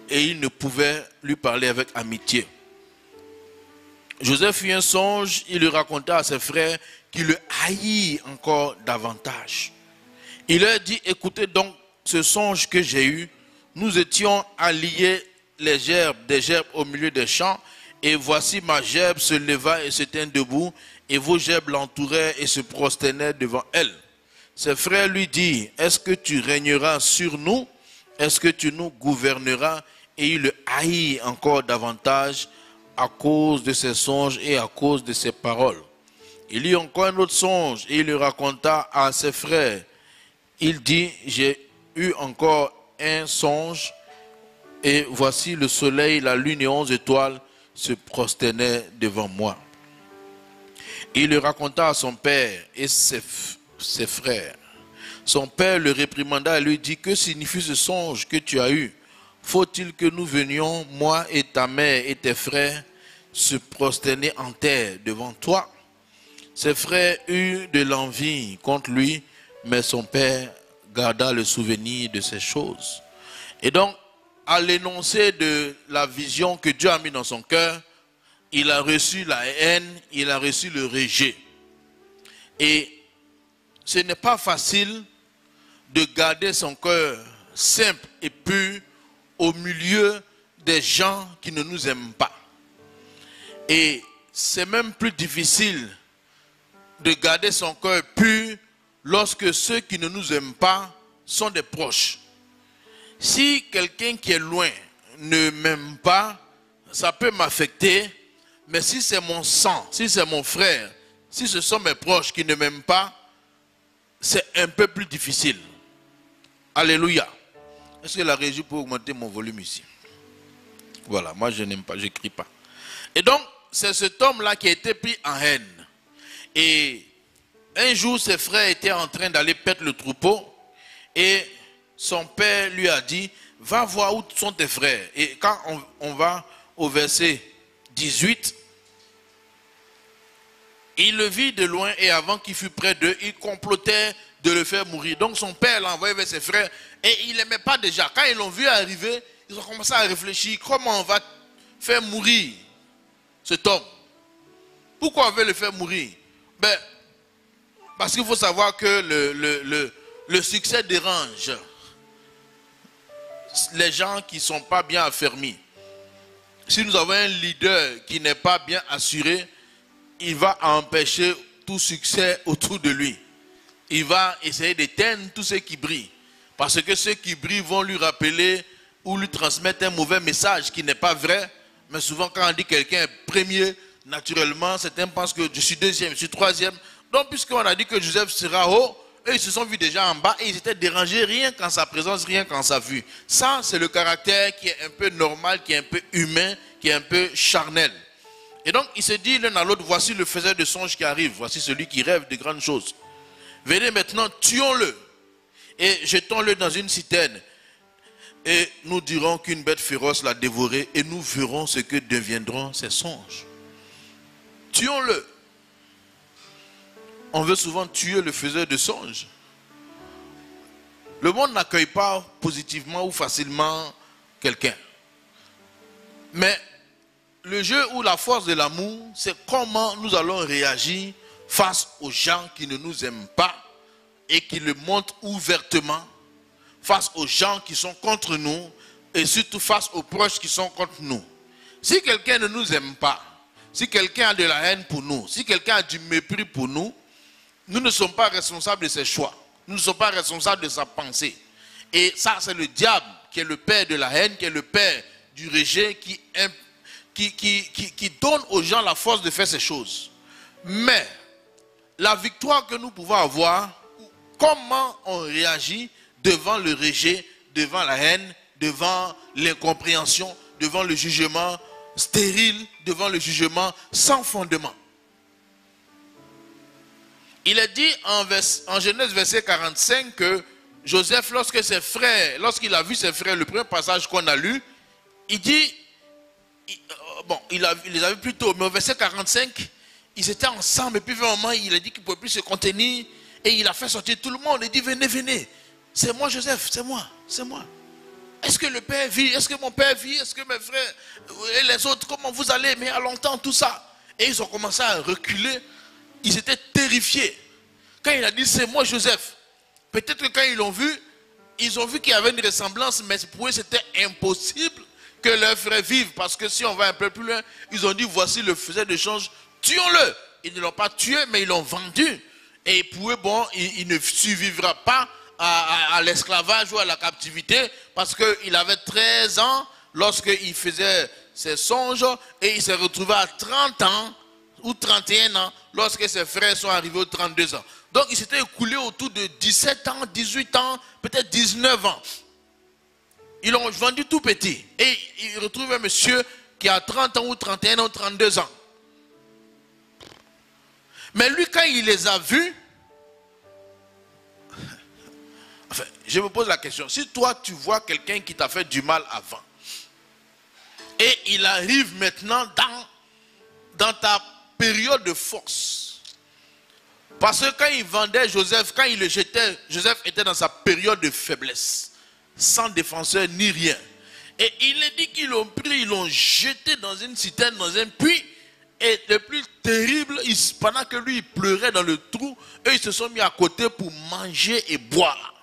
E: Et il ne pouvait lui parler avec amitié. Joseph fit un songe, il le raconta à ses frères qui le haïrent encore davantage. Il leur dit, écoutez donc ce songe que j'ai eu. Nous étions à lier des gerbes au milieu des champs, et voici ma gerbe se leva et se tint debout, et vos gerbes l'entouraient et se prosternaient devant elle. Ses frères lui dirent, est-ce que tu régneras sur nous? Est-ce que tu nous gouverneras? Et il le haït encore davantage à cause de ses songes et à cause de ses paroles. Il eut encore un autre songe et il le raconta à ses frères. Il dit, j'ai eu encore un songe, et voici le soleil, la lune et 11 étoiles se prosternaient devant moi. Il le raconta à son père et ses frères. Son père le réprimanda et lui dit, que signifie ce songe que tu as eu? Faut-il que nous venions, moi et ta mère et tes frères, se prosterner en terre devant toi? Ses frères eurent de l'envie contre lui, mais son père garda le souvenir de ces choses. Et donc, à l'énoncé de la vision que Dieu a mis dans son cœur, il a reçu la haine, il a reçu le rejet. Et ce n'est pas facile de garder son cœur simple et pur au milieu des gens qui ne nous aiment pas. Et c'est même plus difficile de garder son cœur pur lorsque ceux qui ne nous aiment pas sont des proches. Si quelqu'un qui est loin ne m'aime pas, ça peut m'affecter, mais si c'est mon sang, si c'est mon frère, si ce sont mes proches qui ne m'aiment pas, c'est un peu plus difficile. Alléluia. Est-ce que la régie peut augmenter mon volume ici? Voilà, moi je n'aime pas, je ne crie pas. Et donc, c'est cet homme-là qui a été pris en haine. Et un jour, ses frères étaient en train d'aller paître le troupeau et son père lui a dit, va voir où sont tes frères. Et quand on va au verset 18, il le vit de loin et avant qu'il fût près d'eux, il complotait de le faire mourir. Donc son père l'a envoyé vers ses frères et il n'aimait pas déjà. Quand ils l'ont vu arriver, ils ont commencé à réfléchir, comment on va faire mourir cet homme? Pourquoi on veut le faire mourir? Ben, parce qu'il faut savoir que le succès dérange les gens qui ne sont pas bien affermis. Si nous avons un leader qui n'est pas bien assuré, il va empêcher tout succès autour de lui. Il va essayer d'éteindre tous ceux qui brillent. Parce que ceux qui brillent vont lui rappeler ou lui transmettre un mauvais message qui n'est pas vrai. Mais souvent quand on dit quelqu'un est premier, naturellement certains pensent que je suis deuxième, je suis troisième. Donc puisqu'on a dit que Joseph sera haut, eux ils se sont vus déjà en bas et ils étaient dérangés rien qu'en sa présence, rien qu'en sa vue. Ça c'est le caractère qui est un peu normal, qui est un peu humain, qui est un peu charnel. Et donc il se dit l'un à l'autre, voici le faiseur de songes qui arrive, voici celui qui rêve de grandes choses. Venez maintenant, tuons-le et jetons-le dans une citerne. Et nous dirons qu'une bête féroce l'a dévoré et nous verrons ce que deviendront ces songes. Tuons-le. On veut souvent tuer le faiseur de songes. Le monde n'accueille pas positivement ou facilement quelqu'un. Mais le jeu ou la force de l'amour, c'est comment nous allons réagir face aux gens qui ne nous aiment pas et qui le montrent ouvertement, face aux gens qui sont contre nous et surtout face aux proches qui sont contre nous. Si quelqu'un ne nous aime pas, si quelqu'un a de la haine pour nous, si quelqu'un a du mépris pour nous, nous ne sommes pas responsables de ses choix. Nous ne sommes pas responsables de sa pensée. Et ça, c'est le diable qui est le père de la haine, qui est le père du rejet, qui donne aux gens la force de faire ces choses. Mais la victoire que nous pouvons avoir, comment on réagit devant le rejet, devant la haine, devant l'incompréhension, devant le jugement stérile, devant le jugement sans fondement. Il est dit en Genèse verset 45 que Joseph, lorsqu'il a vu ses frères, le premier passage qu'on a lu, il dit, il les a vus plus tôt, mais au verset 45, ils étaient ensemble et puis à un moment, il a dit qu'il ne pouvait plus se contenir et il a fait sortir tout le monde. Il dit, venez, venez, c'est moi Joseph, c'est moi, c'est moi. Est-ce que le père vit? Est-ce que mon père vit? Est-ce que mes frères et les autres, comment vous allez? Mais à longtemps, tout ça. Et ils ont commencé à reculer. Ils étaient terrifiés. Quand il a dit c'est moi Joseph, peut-être que quand ils l'ont vu, ils ont vu qu'il y avait une ressemblance, mais pour eux c'était impossible que leurs frères vivent. Parce que si on va un peu plus loin, ils ont dit voici le faiseur de change, tuons-le. Ils ne l'ont pas tué, mais ils l'ont vendu. Et pour eux, bon, il ne survivra pas à l'esclavage ou à la captivité, parce qu'il avait 13 ans lorsqu'il faisait ses songes, et il s'est retrouvé à 30 ans ou 31 ans lorsque ses frères sont arrivés aux 32 ans. Donc il s'était écoulé autour de 17 ans, 18 ans, peut-être 19 ans. Ils l'ont vendu tout petit. Et il retrouve un monsieur qui a 30 ans ou 31 ans ou 32 ans. Mais lui, quand il les a vus, enfin, je me pose la question, si toi tu vois quelqu'un qui t'a fait du mal avant, et il arrive maintenant dans ta période de force. Parce que quand il vendait Joseph, quand il le jetait, Joseph était dans sa période de faiblesse, sans défenseur ni rien. Et il est dit qu'ils l'ont pris, ils l'ont jeté dans une citerne, dans un puits. Et le plus terrible, pendant que lui il pleurait dans le trou, eux ils se sont mis à côté pour manger et boire.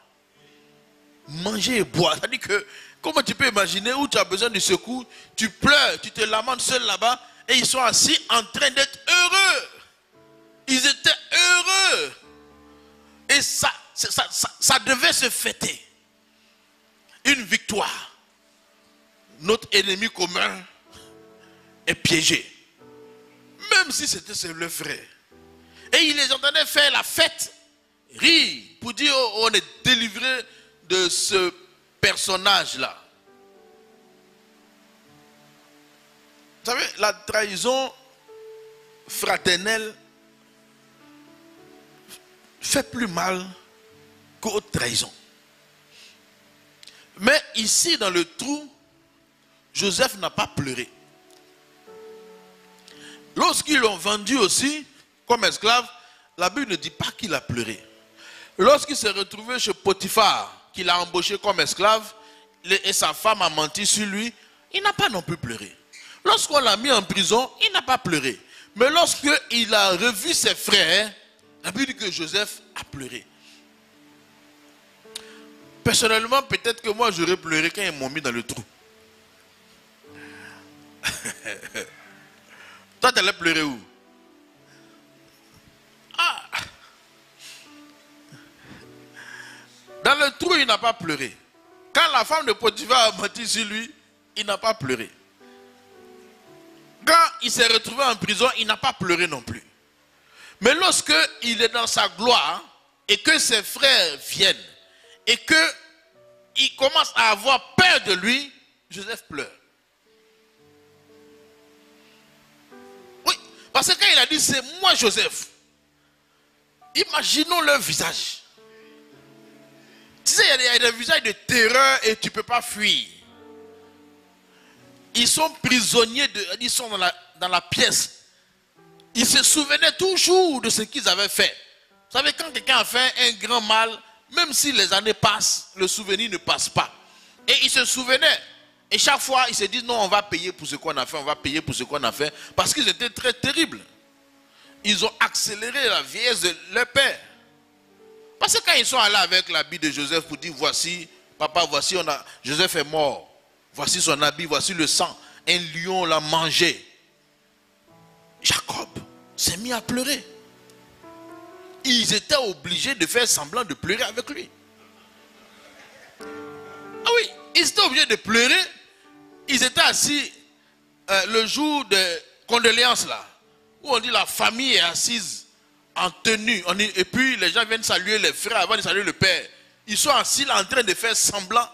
E: Manger et boire. C'est-à-dire que, comment tu peux imaginer où tu as besoin de secours, tu pleures, tu te lamentes seul là-bas, et ils sont assis en train d'être heureux. Ils étaient heureux. Et ça devait se fêter. Une victoire. Notre ennemi commun est piégé. Même si c'était le frère. Et ils les entendaient faire la fête, rire, pour dire oh, on est délivré de ce personnage-là. Vous savez, la trahison fraternelle fait plus mal qu'aux trahisons. Mais ici, dans le trou, Joseph n'a pas pleuré. Lorsqu'ils l'ont vendu aussi comme esclave, la Bible ne dit pas qu'il a pleuré. Lorsqu'il s'est retrouvé chez Potiphar, qu'il a embauché comme esclave, et sa femme a menti sur lui, il n'a pas non plus pleuré. Lorsqu'on l'a mis en prison, il n'a pas pleuré. Mais lorsqu'il a revu ses frères, la Bible dit que Joseph a pleuré. Personnellement, peut-être que moi j'aurais pleuré quand ils m'ont mis dans le trou. Toi, tu allais pleurer où? Ah. Dans le trou, il n'a pas pleuré. Quand la femme de Potiphar a menti sur lui, il n'a pas pleuré. Quand il s'est retrouvé en prison, il n'a pas pleuré non plus. Mais lorsque il est dans sa gloire et que ses frères viennent et qu'il commence à avoir peur de lui, Joseph pleure. Oui, parce que quand il a dit c'est moi Joseph, imaginons leur visage. Tu sais, il y a des visages de terreur et tu ne peux pas fuir. Ils sont prisonniers, ils sont dans la pièce. Ils se souvenaient toujours de ce qu'ils avaient fait. Vous savez, quand quelqu'un a fait un grand mal, même si les années passent, le souvenir ne passe pas. Et ils se souvenaient. Et chaque fois, ils se disent, non, on va payer pour ce qu'on a fait, on va payer pour ce qu'on a fait. Parce qu'ils étaient très terribles. Ils ont accéléré la vieillesse de leur père. Parce que quand ils sont allés avec l'habit de Joseph pour dire, voici, papa, voici, Joseph est mort. Voici son habit, voici le sang. Un lion l'a mangé. Jacob s'est mis à pleurer. Ils étaient obligés de faire semblant de pleurer avec lui. Ah oui, ils étaient obligés de pleurer. Ils étaient assis le jour de condoléances là, où on dit la famille est assise en tenue. Et puis les gens viennent saluer les frères avant de saluer le père. Ils sont assis là en train de faire semblant.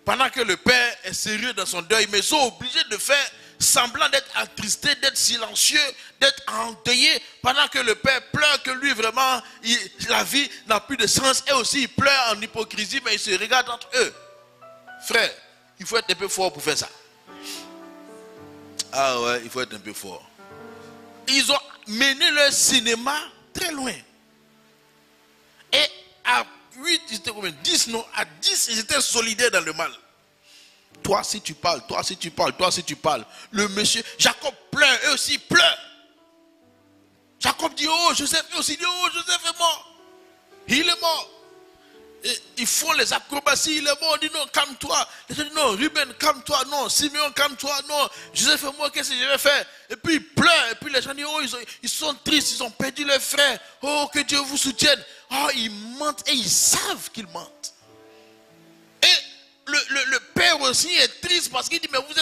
E: Pendant que le père est sérieux dans son deuil, mais ils sont obligés de faire semblant d'être attristés, d'être silencieux, d'être endeuillés, pendant que le père pleure, que lui vraiment, la vie n'a plus de sens, et aussi il pleure en hypocrisie, mais ils se regardent entre eux. Frère, il faut être un peu fort pour faire ça. Ah ouais, il faut être un peu fort. Ils ont mené leur cinéma très loin. Et à 8, ils étaient combien? 10, non? À 10, ils étaient solidaires dans le mal. Toi, si tu parles, toi, si tu parles, toi, si tu parles. Le monsieur, Jacob pleure, eux aussi pleurent. Jacob dit, oh, Joseph, eux aussi dit, oh, Joseph est mort. Il est mort. Et ils font les acrobaties, il est mort. On dit, non, calme-toi. Ils disent, non, Ruben, calme-toi. Non, Simeon, calme-toi. Non, Joseph est mort, qu'est-ce que je vais faire? Et puis ils pleurent. Et puis les gens disent, oh, ils sont tristes, ils ont perdu leur frère. Oh, que Dieu vous soutienne. Oh, ils mentent et ils savent qu'ils mentent. Et le père aussi est triste parce qu'il dit, mais vous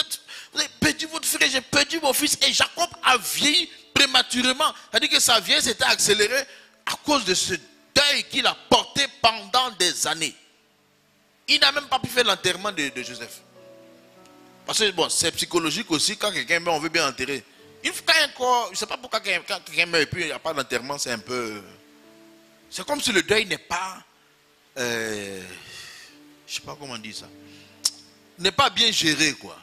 E: avez perdu votre frère, j'ai perdu mon fils. Et Jacob a vieilli prématurément. C'est-à-dire que sa vieillesse était accélérée à cause de ce deuil qu'il a porté pendant des années. Il n'a même pas pu faire l'enterrement de Joseph. Parce que bon, c'est psychologique aussi, quand quelqu'un meurt, on veut bien enterrer. Je ne sais pas pourquoi quand quelqu'un meurt et puis il n'y a pas d'enterrement, c'est un peu... C'est comme si le deuil n'est pas... je ne sais pas comment on dit ça. N'est pas bien géré, quoi.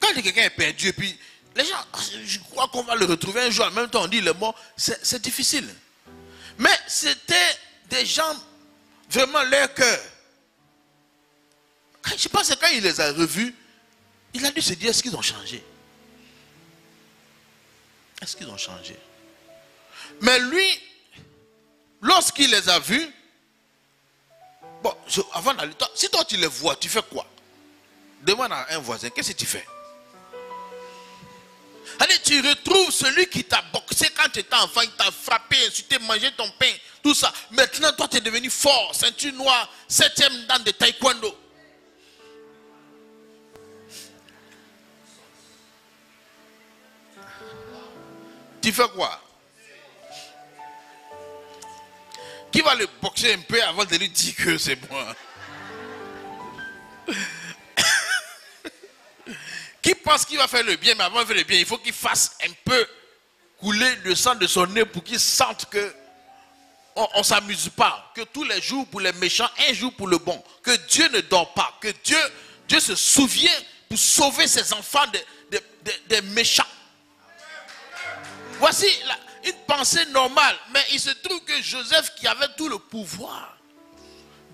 E: Quand quelqu'un est perdu et puis... Les gens, je crois qu'on va le retrouver un jour. En même temps, on dit il est mort. C'est difficile. Mais c'était des gens, vraiment leur cœur. Je pense que quand il les a revus, il a dû se dire, est-ce qu'ils ont changé? Est-ce qu'ils ont changé? Mais lui, lorsqu'il les a vus, bon, avant d'aller, si toi tu les vois, tu fais quoi? Demande à un voisin, qu'est-ce que tu fais? Allez, tu retrouves celui qui t'a boxé quand tu étais enfant, il t'a frappé, insulté, mangé ton pain, tout ça. Maintenant, toi, tu es devenu fort, ceinture noire, 7e dan de taekwondo. Tu fais quoi? Qui va le boxer un peu avant de lui dire que c'est moi? Qui pense qu'il va faire le bien, mais avant de faire le bien, il faut qu'il fasse un peu couler le sang de son nez pour qu'il sente que on ne s'amuse pas, que tous les jours pour les méchants, un jour pour le bon, que Dieu ne dort pas, que Dieu se souvient pour sauver ses enfants des méchants. Voici une pensée normale, mais il se trouve que Joseph, qui avait tout le pouvoir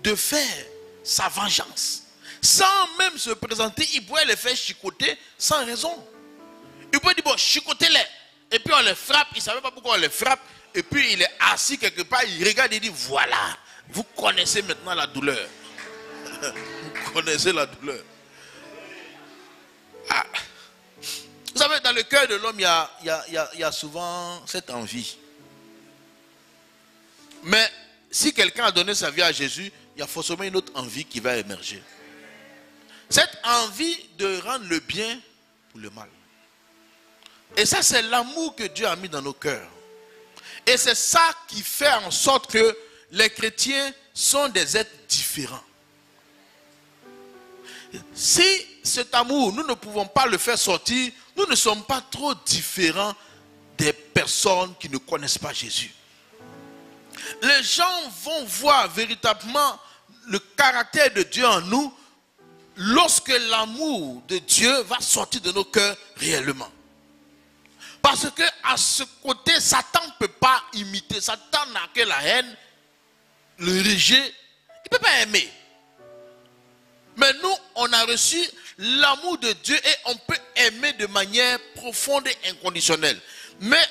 E: de faire sa vengeance, sans même se présenter, il pouvait les faire chicoter sans raison. Il pouvait dire, bon, chicotez-les. Et puis on les frappe, il ne savait pas pourquoi on les frappe. Et puis il est assis quelque part, il regarde et dit, voilà, vous connaissez maintenant la douleur. Vous connaissez la douleur. Ah. Vous savez, dans le cœur de l'homme, il y a souvent cette envie. Mais si quelqu'un a donné sa vie à Jésus, il y a forcément une autre envie qui va émerger. Cette envie de rendre le bien pour le mal. Et ça, c'est l'amour que Dieu a mis dans nos cœurs. Et c'est ça qui fait en sorte que les chrétiens sont des êtres différents. Si cet amour, nous ne pouvons pas le faire sortir, nous ne sommes pas trop différents des personnes qui ne connaissent pas Jésus. Les gens vont voir véritablement le caractère de Dieu en nous lorsque l'amour de Dieu va sortir de nos cœurs réellement. Parce que à ce côté, Satan ne peut pas imiter. Satan n'a que la haine, le rejet. Il ne peut pas aimer. Mais nous, on a reçu l'amour de Dieu et on peut aimer de manière profonde et inconditionnelle. Mais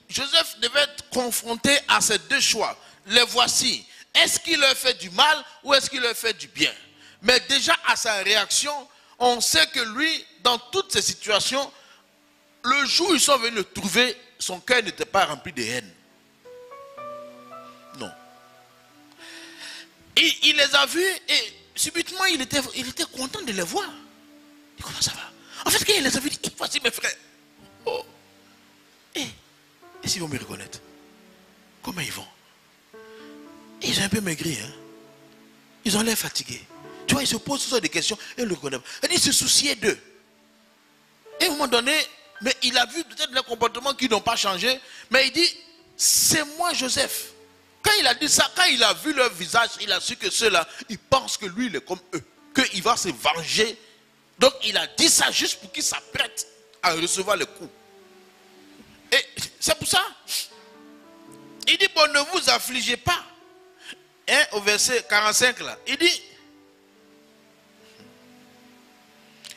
E: Joseph devait être confronté à ces deux choix. Les voici. Est-ce qu'il leur fait du mal ou est-ce qu'il leur fait du bien? Mais déjà à sa réaction, on sait que lui, dans toutes ces situations, le jour où ils sont venus le trouver, son cœur n'était pas rempli de haine. Non. Il les a vus et subitement il était content de les voir. Et comment ça va? En fait, quand il les a vus, il dit, voici mes frères. Oh. Et s'ils vont me reconnaître? Comment ils vont? Et ils ont un peu maigri. Hein? Ils ont l'air fatigués. Tu vois, ils se posent toutes sortes de questions et ils le reconnaissent. Il se souciait d'eux. Et à un moment donné, mais il a vu peut-être les comportements qui n'ont pas changé. Mais il dit, c'est moi Joseph. Quand il a dit ça, quand il a vu leur visage, il a su que ceux-là, ils pensent que lui, il est comme eux. Qu'il va se venger. Donc il a dit ça juste pour qu'il s'apprête à recevoir le coup. Et c'est pour ça. Il dit, bon, ne vous affligez pas. Hein, au verset 45 là, il dit,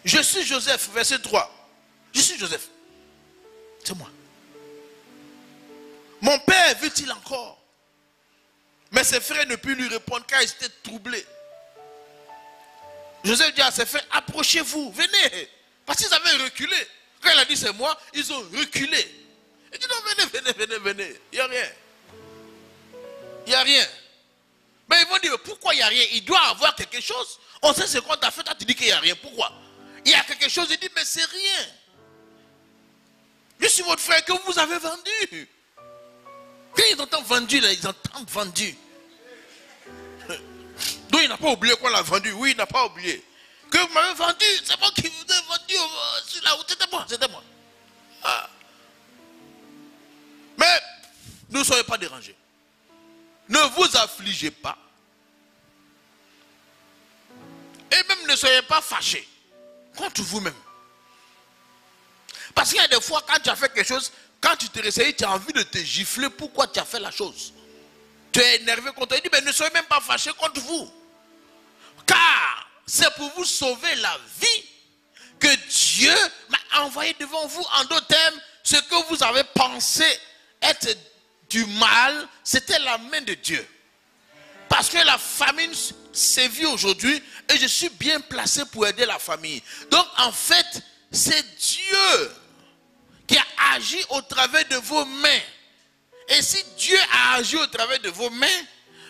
E: je suis Joseph, verset 3. Je suis Joseph. C'est moi. Mon père veut-il encore? Mais ses frères ne purent lui répondre car ils étaient troublés. Joseph dit à ses frères, approchez-vous, venez. Parce qu'ils avaient reculé. Quand il a dit c'est moi, ils ont reculé. Il dit non, venez. Il n'y a rien. Il n'y a rien. Mais ils vont dire, pourquoi il n'y a rien? Il doit avoir quelque chose. On sait ce qu'on t'a fait, toi tu dis qu'il n'y a rien. Pourquoi? Il y a quelque chose, il dit, mais c'est rien. Je suis votre frère que vous avez vendu. Quand ils entendent vendu, là, ils entendent vendu. Donc il n'a pas oublié qu'on l'a vendu. Oui, il n'a pas oublié. Que vous m'avez vendu, c'est moi qui vous ai vendu sur la route. C'était moi. Ah. Mais ne soyez pas dérangés. Ne vous affligez pas. Et même ne soyez pas fâchés contre vous-même. Parce qu'il y a des fois, quand tu as fait quelque chose, quand tu te réveilles, tu as envie de te gifler pourquoi tu as fait la chose. Tu es énervé contre toi. Il dit, mais ne soyez même pas fâchés contre vous. Car c'est pour vous sauver la vie que Dieu m'a envoyé devant vous. En d'autres termes, ce que vous avez pensé être du mal, c'était la main de Dieu. Parce que la famine sévit aujourd'hui et je suis bien placé pour aider la famille. Donc en fait, c'est Dieu qui a agi au travers de vos mains. Et si Dieu a agi au travers de vos mains,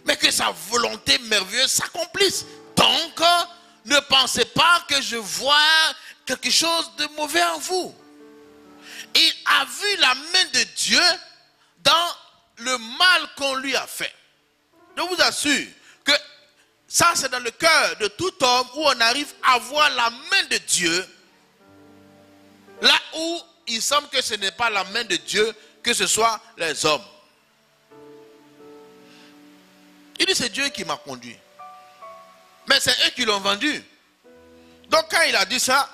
E: mais que sa volonté merveilleuse s'accomplisse. Donc, ne pensez pas que je vois quelque chose de mauvais en vous. Il a vu la main de Dieu dans le mal qu'on lui a fait. Je vous assure que ça, c'est dans le cœur de tout homme où on arrive à voir la main de Dieu. Là où il semble que ce n'est pas la main de Dieu, que ce soit les hommes. Il dit, c'est Dieu qui m'a conduit. Mais c'est eux qui l'ont vendu. Donc quand il a dit ça,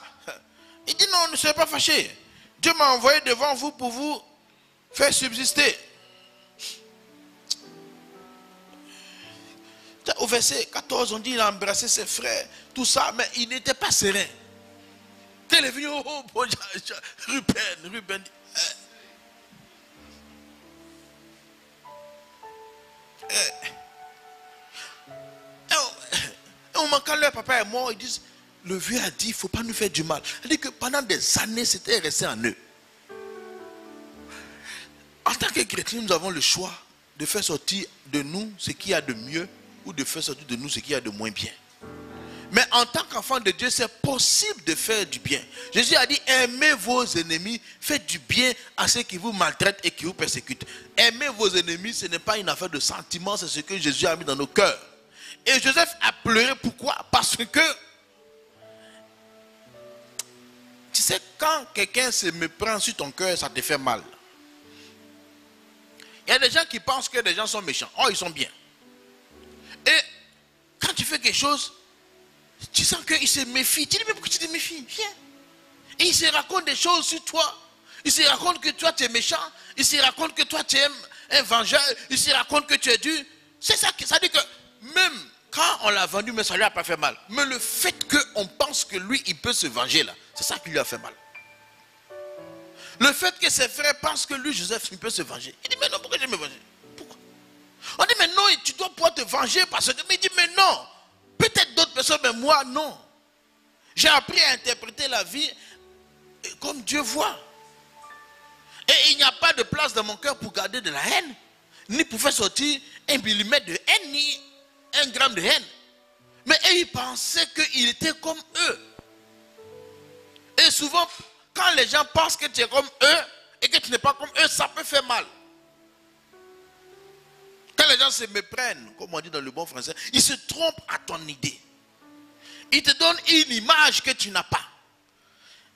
E: il dit non, ne soyez pas fâchés. Dieu m'a envoyé devant vous pour vous faire subsister. Au verset 14, on dit qu'il a embrassé ses frères, tout ça, mais il n'était pas serein. Quand il est venu, oh, bon, Ruben dit, au moment quand leur papa est mort, ils disent, le vieux a dit, il ne faut pas nous faire du mal. Il dit que pendant des années, c'était resté en eux. En tant que chrétiens, nous avons le choix de faire sortir de nous ce qu'il y a de mieux ou de faire sortir de nous ce qu'il y a de moins bien. Mais en tant qu'enfant de Dieu, c'est possible de faire du bien. Jésus a dit, aimez vos ennemis, faites du bien à ceux qui vous maltraitent et qui vous persécutent. Aimez vos ennemis, ce n'est pas une affaire de sentiment, c'est ce que Jésus a mis dans nos cœurs. Et Joseph a pleuré, pourquoi? Parce que, tu sais, quand quelqu'un se méprend sur ton cœur, ça te fait mal. Il y a des gens qui pensent que les gens sont méchants. Oh, ils sont bien. Et quand tu fais quelque chose, tu sens qu'il se méfie. Tu dis, mais pourquoi tu te méfies? Viens. Et il se raconte des choses sur toi. Il se raconte que toi, tu es méchant. Il se raconte que toi, tu es un vengeur. Il se raconte que tu es dur. C'est ça qui, ça dit que même quand on l'a vendu, mais ça ne lui a pas fait mal. Mais le fait qu'on pense que lui, il peut se venger là, c'est ça qui lui a fait mal. Le fait que ses frères pensent que lui, Joseph, il peut se venger. Il dit, mais non, pourquoi je vais me venger? Pourquoi? On dit, mais non, tu dois pouvoir te venger parce que... Mais il dit, mais non. Peut-être d'autres personnes, mais moi, non. J'ai appris à interpréter la vie comme Dieu voit. Et il n'y a pas de place dans mon cœur pour garder de la haine, ni pour faire sortir 1 millimètre de haine, ni 1 gramme de haine. Mais ils pensaient qu'il était comme eux. Et souvent, quand les gens pensent que tu es comme eux et que tu n'es pas comme eux, ça peut faire mal. Quand les gens se méprennent, comme on dit dans le bon français, ils se trompent à ton idée. Ils te donnent une image que tu n'as pas.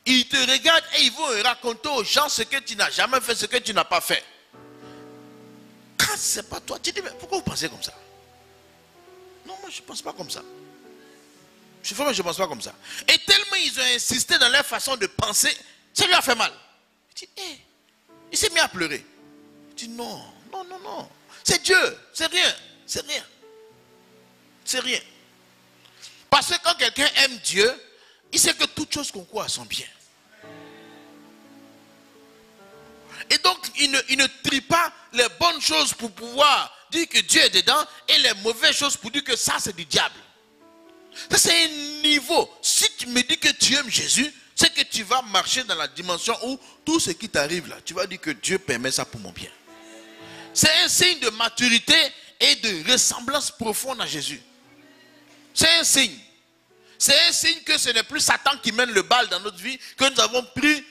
E: Ils te regardent et ils vont raconter aux gens ce que tu n'as jamais fait, ce que tu n'as pas fait. Quand ce n'est pas toi, tu dis, mais pourquoi vous pensez comme ça? Non, moi je ne pense pas comme ça. Je ne pense pas comme ça. Et tellement ils ont insisté dans leur façon de penser, ça lui a fait mal. Il dit, hey. Il s'est mis à pleurer. Il dit, non, non, non, non. C'est Dieu, c'est rien, c'est rien. C'est rien. Parce que quand quelqu'un aime Dieu, il sait que toutes choses concourent à son bien. Et donc, il ne trie pas les bonnes choses pour pouvoir dire que Dieu est dedans et les mauvaises choses pour dire que ça, c'est du diable. Ça, c'est un niveau. Si tu me dis que tu aimes Jésus, c'est que tu vas marcher dans la dimension où tout ce qui t'arrive là, tu vas dire que Dieu permet ça pour mon bien. C'est un signe de maturité et de ressemblance profonde à Jésus. C'est un signe. C'est un signe que ce n'est plus Satan qui mène le bal dans notre vie, que nous avons pris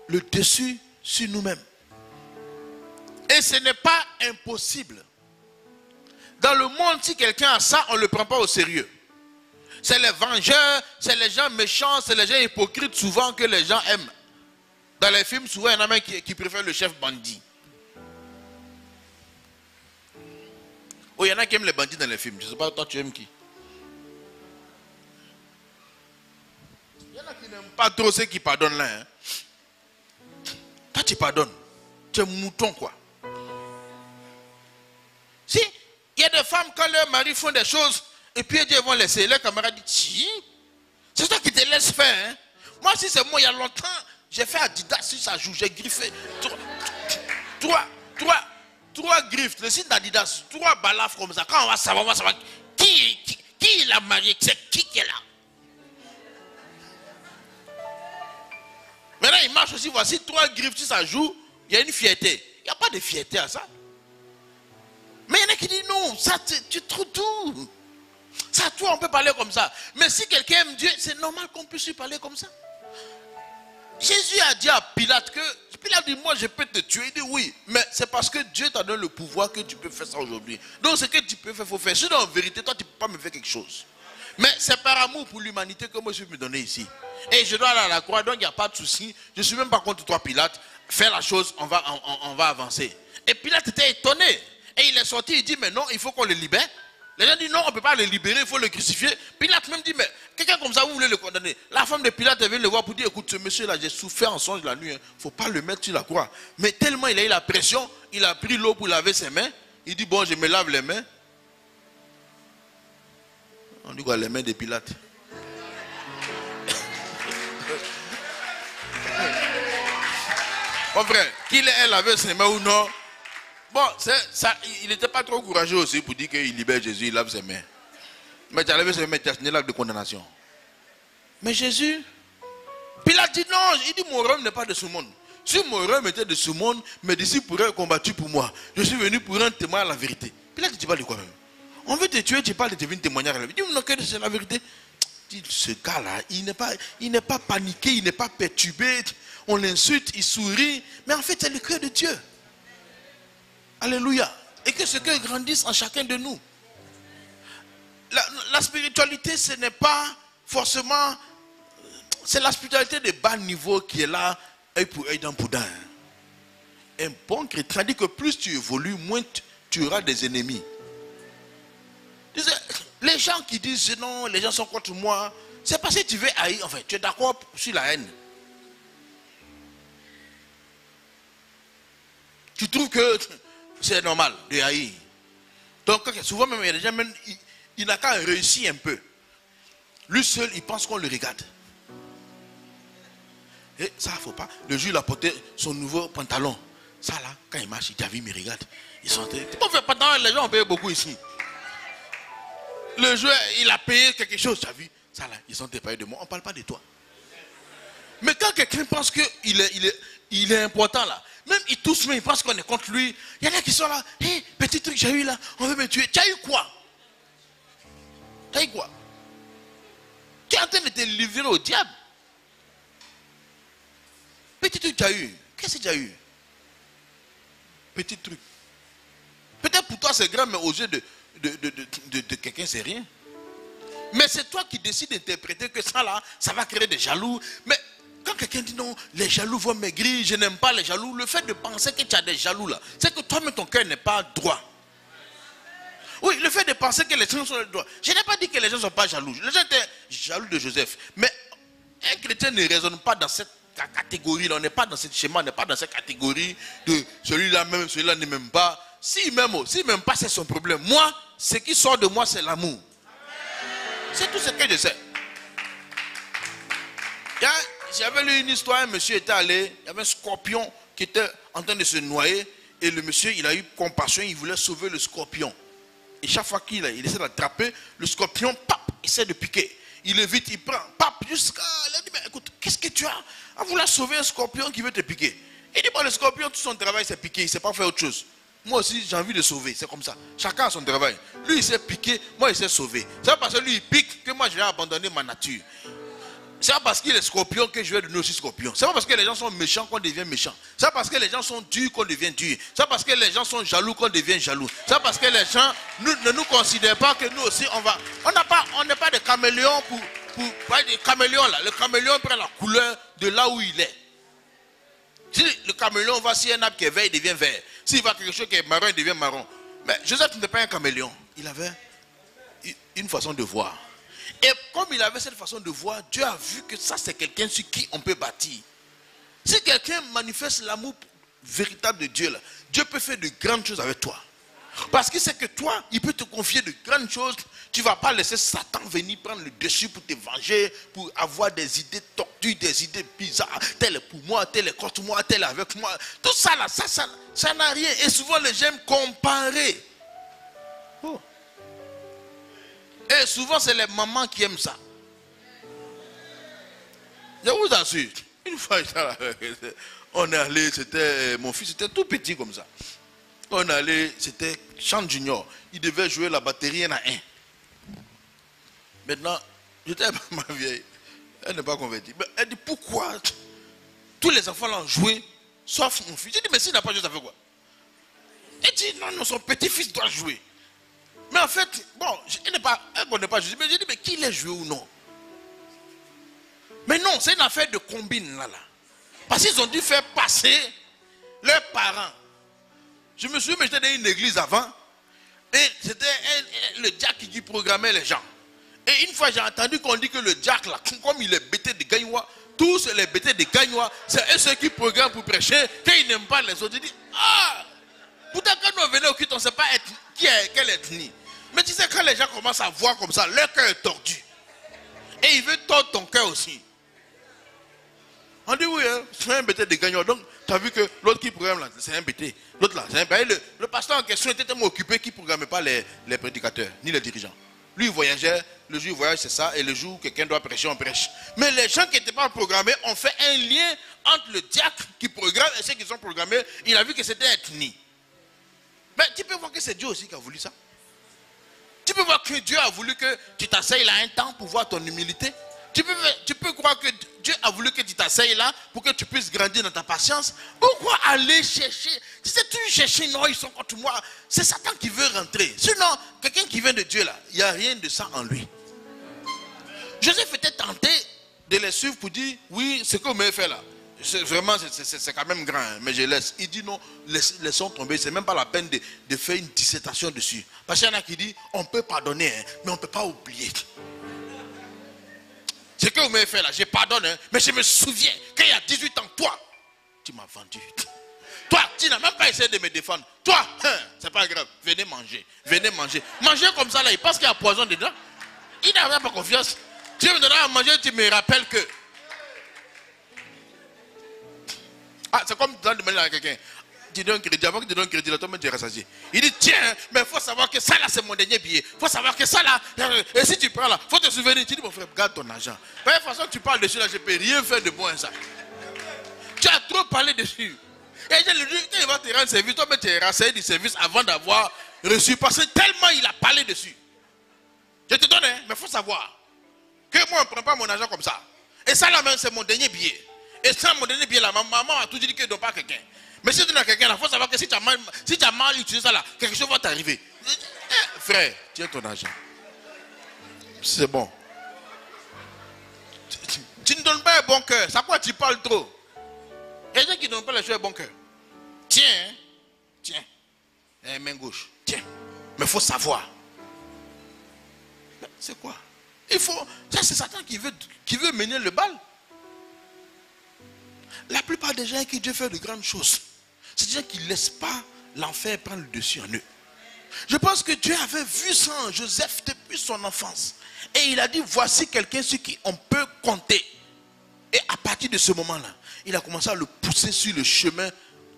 E: le dessus sur nous-mêmes. Et ce n'est pas impossible. Dans le monde, si quelqu'un a ça, on ne le prend pas au sérieux. C'est les vengeurs, c'est les gens méchants, c'est les gens hypocrites souvent que les gens aiment. Dans les films, souvent, il y en a même qui préfèrent le chef bandit. Oh, il y en a qui aiment les bandits dans les films. Je ne sais pas, toi, tu aimes qui? Il y en a qui n'aiment pas trop ceux qui pardonnent là. Hein. Toi, tu pardonnes. Tu es mouton, quoi. Si, il y a des femmes, quand leurs maris font des choses, et puis ils vont laisser, leurs camarades disent, c'est toi qui te laisses faire. Hein? Moi, si c'est moi, il y a longtemps, j'ai fait Adidas sur sa joue, j'ai griffé. Trois griffes, le signe d'Adidas, 3 balafres comme ça. Quand on va savoir qui l'a marié, c'est qui est là. Maintenant, il marche aussi, voici 3 griffes sur sa joue, il y a une fierté. Il n'y a pas de fierté à ça. Mais il y en a qui disent non, ça, tu trouves tout. Ça, toi, on peut parler comme ça. Mais si quelqu'un aime Dieu, c'est normal qu'on puisse lui parler comme ça. Jésus a dit à Pilate que, Pilate dit, moi je peux te tuer. Il dit oui, mais c'est parce que Dieu t'a donné le pouvoir que tu peux faire ça aujourd'hui. Donc ce que tu peux faire, il faut faire. Sinon en vérité, toi tu ne peux pas me faire quelque chose. Mais c'est par amour pour l'humanité que moi je vais me donner ici. Et je dois aller à la croix, donc il n'y a pas de souci. Je ne suis même pas contre toi Pilate. Fais la chose, on va avancer. Et Pilate était étonné. Et il est sorti, il dit, mais non, il faut qu'on le libère. Les gens disent, non, on ne peut pas le libérer, il faut le crucifier. Pilate même dit, mais quelqu'un comme ça, vous voulez le condamner? La femme de Pilate, elle vient le voir pour dire, écoute, ce monsieur-là, j'ai souffert en songe la nuit, il ne faut pas le mettre sur la croix. Mais tellement il a eu la pression, il a pris l'eau pour laver ses mains. Il dit, bon, je me lave les mains. On dit quoi, les mains de Pilate? Mon frère, qu'il ait lavé ses mains ou non, bon, ça, il n'était pas trop courageux aussi pour dire qu'il libère Jésus, il lave ses mains. Mais tu as lavé ses mains, tu as signé l'acte de condamnation. Mais Jésus, Pilate dit non, il dit mon royaume n'est pas de ce monde. Si mon royaume était de ce monde, mes disciples pourraient combattre pour moi. Je suis venu pour rendre témoin à la vérité. Pilate dit, tu parles de quoi même? On veut te tuer, tu parles de devenir témoignage à la vérité. Il dit, non, que c'est la vérité. Ce gars-là, il n'est pas paniqué, il n'est pas perturbé. On l'insulte, il sourit. Mais en fait, c'est le cœur de Dieu. Alléluia. Et que ce cœur grandisse en chacun de nous. La spiritualité, ce n'est pas forcément... C'est la spiritualité de bas niveau qui est là, œil pour œil, dent pour dent. Un bon chrétien dit que plus tu évolues, moins tu auras des ennemis. Les gens qui disent non, les gens sont contre moi, c'est parce que tu veux haïr, enfin, tu es d'accord sur la haine. Tu trouves que c'est normal de haïr. Donc, souvent même, il y a des gens, même, il n'a qu'à réussir un peu. Lui seul, il pense qu'on le regarde. Et ça, il ne faut pas. Le jour, il a porté son nouveau pantalon. Ça, là, quand il marche, il t'a vu, il me regarde. Il sentait. Tu peux faire pantalon, les gens ont payé beaucoup ici. Le jour, il a payé quelque chose, tu as vu. Ça, là, ils sont dépayés de moi. On ne parle pas de toi. Mais quand quelqu'un pense qu'il est important, là, même il tousse, mais il pense qu'on est contre lui. Il y en a qui sont là. Hé, hey, petit truc, j'ai eu là, on veut me tuer. Tu as eu quoi? Tu as eu quoi? Tu es en train de te livrer au diable. Petit truc, tu as eu. Qu'est-ce que tu as eu? Petit truc. Peut-être pour toi c'est grand, mais aux yeux de quelqu'un, c'est rien. Mais c'est toi qui décides d'interpréter que ça là, ça va créer des jaloux. Mais quand quelqu'un dit non, les jaloux vont maigrir, je n'aime pas les jaloux, le fait de penser que tu as des jaloux là, c'est que toi-même ton cœur n'est pas droit. Oui, le fait de penser que les gens sont droits. Je n'ai pas dit que les gens ne sont pas jaloux. Les gens étaient jaloux de Joseph. Mais un chrétien ne raisonne pas dans cette catégorie-là. On n'est pas dans ce schéma, on n'est pas dans cette catégorie de celui-là même, celui-là ne m'aime pas. S'il m'aime pas, c'est son problème. Moi, ce qui sort de moi, c'est l'amour. C'est tout ce que je sais. J'avais lu une histoire, un monsieur était allé, il y avait un scorpion qui était en train de se noyer, et le monsieur, il a eu compassion, il voulait sauver le scorpion. Et chaque fois qu'il essaie d'attraper, le scorpion, pap, il essaie de piquer. Il évite, il prend, pap, jusqu'à... Il dit, mais écoute, qu'est-ce que tu as à vouloir sauver un scorpion qui veut te piquer? Il dit, bon, le scorpion, tout son travail, c'est piquer, il ne sait pas faire autre chose. Moi aussi, j'ai envie de sauver, c'est comme ça. Chacun a son travail. Lui, il s'est piqué, moi, il s'est sauvé. C'est pas parce que lui, il pique que moi, je vais abandonner ma nature. C'est pas parce qu'il est scorpion que je vais devenir aussi scorpion. C'est pas parce que les gens sont méchants qu'on devient méchant. C'est pas parce que les gens sont durs qu'on devient dur. C'est pas parce que les gens sont jaloux qu'on devient jaloux. C'est pas parce que les gens ne nous considèrent pas que nous aussi, on n'est pas des caméléons pas des caméléons là. Le caméléon prend la couleur de là où il est. Si le caméléon va, si un arbre qui est vert, il devient vert. S'il va quelque chose qui est marron, il devient marron. Mais Joseph n'était pas un caméléon. Il avait une façon de voir. Et comme il avait cette façon de voir, Dieu a vu que ça c'est quelqu'un sur qui on peut bâtir. Si quelqu'un manifeste l'amour véritable de Dieu, là, Dieu peut faire de grandes choses avec toi. Parce qu'il sait que toi, il peut te confier de grandes choses. Tu ne vas pas laisser Satan venir prendre le dessus pour te venger, pour avoir des idées tortues, des idées bizarres. Tel est pour moi, tel est contre moi, tel est avec moi. Tout ça là, ça n'a rien. Et souvent les gens aiment comparer. Oh. Et souvent, c'est les mamans qui aiment ça. Je vous assure. Une fois, on est allé, mon fils était tout petit comme ça. On est allé, c'était Chant Junior. Il devait jouer la batterie 1 à 1. Maintenant, j'étais avec ma vieille. Elle n'est pas convertie. Mais elle dit, pourquoi tous les enfants l'ont joué, sauf mon fils? J'ai dit, mais s'il n'a pas joué, ça fait quoi? Elle dit, non, son petit-fils doit jouer. Mais en fait, bon, elle ne connaît pas Jésus. Mais j'ai dit, mais qui l'a joué ou non? Mais non, c'est une affaire de combine là. Parce qu'ils ont dû faire passer leurs parents Je me souviens, j'étais dans une église avant. Et c'était le diacre qui programmait les gens. Et une fois, j'ai entendu qu'on dit que le diacre, là, comme il est bêté de Gagnois, tous les bêtés de Gagnois, c'est eux ceux qui programment pour prêcher, qu'ils n'aiment pas les autres. Ils disent, ah, pourtant quand nous venons au culte, on ne sait pas quelle ethnie. Mais tu sais, quand les gens commencent à voir comme ça, leur cœur est tordu. Et ils veulent tordre ton cœur aussi. On dit oui, hein, c'est un bêté de Gagnois. Donc, tu as vu que l'autre qui programme là, c'est un bêté. L'autre là, c'est un bêté. Le pasteur en question était tellement occupé qu'il ne programmait pas les prédicateurs, ni les dirigeants. Lui, il voyageait, le jour où il voyage, c'est ça, et le jour où quelqu'un doit prêcher, on prêche. Mais les gens qui n'étaient pas programmés ont fait un lien entre le diacre qui programme et ceux qui sont programmés. Il a vu que c'était ethnie. Mais tu peux voir que c'est Dieu aussi qui a voulu ça. Tu peux voir que Dieu a voulu que tu t'asseyes là un temps pour voir ton humilité. Tu peux croire que Dieu a voulu que tu t'asseyes là pour que tu puisses grandir dans ta patience. Pourquoi aller chercher? Tu sais, tu cherches, non, ils sont contre moi. C'est Satan qui veut rentrer. Sinon, quelqu'un qui vient de Dieu là, il n'y a rien de ça en lui. Joseph était tenté de les suivre pour dire, oui, ce que vous m'avez fait là, vraiment, c'est quand même grand, hein, mais je laisse. Il dit non, laissons tomber, c'est même pas la peine de faire une dissertation dessus. Parce qu'il y en a qui disent, on peut pardonner, hein, mais on ne peut pas oublier. Ce que vous m'avez fait là, je pardonne, hein, mais je me souviens qu'il y a 18 ans, toi, tu m'as vendu. Toi, tu n'as même pas essayé de me défendre. Toi, hein, c'est pas grave, venez manger. Venez manger. Manger comme ça là, il pense qu'il y a poison dedans. Il n'a même pas confiance. Tu me donnes à manger, tu me rappelles que. Ah, c'est comme dans le demander à quelqu'un. Tu donnes un crédit, avant que tu donnes un crédit, là, toi-même tu es rassasié. Il dit, tiens, mais il faut savoir que ça là, c'est mon dernier billet. Il faut savoir que ça là, et si tu prends là, il faut te souvenir. Tu dis, mon frère, garde ton argent. De toute façon, tu parles dessus là, je ne peux rien faire de bon à ça. Tu as trop parlé dessus. Et je lui dis, quand il va te rendre service, toi-même tu es rassaillé du service avant d'avoir reçu. Parce que tellement il a parlé dessus. Je te donne, hein, mais il faut savoir que moi, on ne prend pas mon argent comme ça. Et ça là même, c'est mon dernier billet. Et ça, mon dernier billet là, ma maman a tout dit qu'il ne donne pas à quelqu'un. Mais si tu donnes à quelqu'un, il faut savoir que si tu as mal utilisé ça là, quelque chose va t'arriver. Frère, tiens ton argent. C'est bon. Tu ne donnes pas un bon cœur. Ça quoi tu parles trop? Il y a des gens qui ne donnent pas les choses à bon cœur. Tiens, hein? Tiens. Main gauche. Tiens. Mais il faut savoir. C'est quoi? Il faut. Ça, c'est Satan qui veut mener le bal. La plupart des gens qui Dieu fait de grandes choses, c'est des gens qui ne laissent pas l'enfer prendre le dessus en eux. Je pense que Dieu avait vu ça en Joseph depuis son enfance. Et il a dit, voici quelqu'un sur qui on peut compter. Et à partir de ce moment-là, il a commencé à le pousser sur le chemin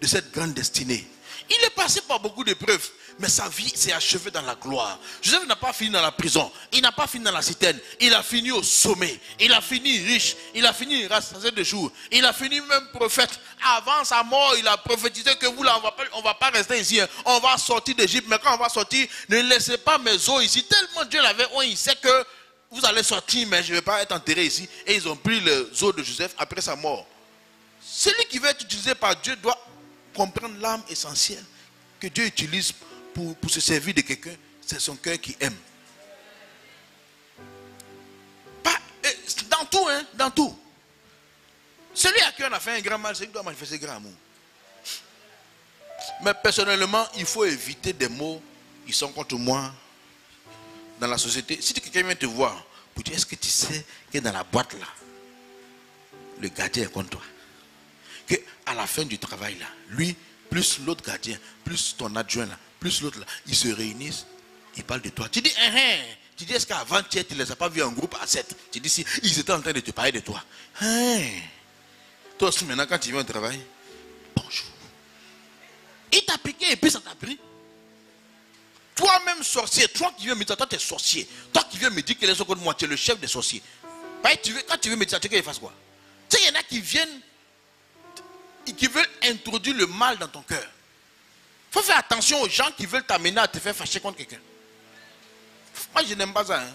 E: de cette grande destinée. Il est passé par beaucoup d'épreuves, mais sa vie s'est achevée dans la gloire. Joseph n'a pas fini dans la prison, il n'a pas fini dans la citerne, il a fini au sommet, il a fini riche, il a fini rassasié de jours, il a fini même prophète. Avant sa mort, il a prophétisé que vous là, on va pas rester ici, hein. On va sortir d'Égypte, mais quand on va sortir, ne laissez pas mes os ici. Tellement Dieu l'avait, il sait que vous allez sortir, mais je ne vais pas être enterré ici. Et ils ont pris les os de Joseph après sa mort. Celui qui veut être utilisé par Dieu doit comprendre l'âme essentielle que Dieu utilise pour se servir de quelqu'un. C'est son cœur qui aime. Pas, dans tout, hein, dans tout. Celui à qui on a fait un grand mal, c'est lui qui doit manifester grand amour. Mais personnellement, il faut éviter des mots qui sont contre moi dans la société. Si quelqu'un vient te voir pour dire, est-ce que tu sais que dans la boîte là, le gardien est contre toi? Qu'à la fin du travail là, lui, plus l'autre gardien, plus ton adjoint là, plus l'autre là, ils se réunissent, ils parlent de toi. Tu dis, tu dis, est-ce qu'avant-hier, tu ne les as pas vus en groupe à 7? Tu dis, si, ils étaient en train de te parler de toi. Toi aussi, maintenant, quand tu viens au travail, bonjour. Il t'a piqué et puis ça t'a pris. Toi-même sorcier, toi qui viens me dire, toi tu es sorcier. Toi qui viens me dire que les autres contre moi, tu es le chef des sorciers. Quand tu veux me dire, tu veux qu'il fasse quoi? Tu sais, il y en a qui viennent, qui veulent introduire le mal dans ton cœur. Il faut faire attention aux gens qui veulent t'amener à te faire fâcher contre quelqu'un. Moi, je n'aime pas ça. Hein.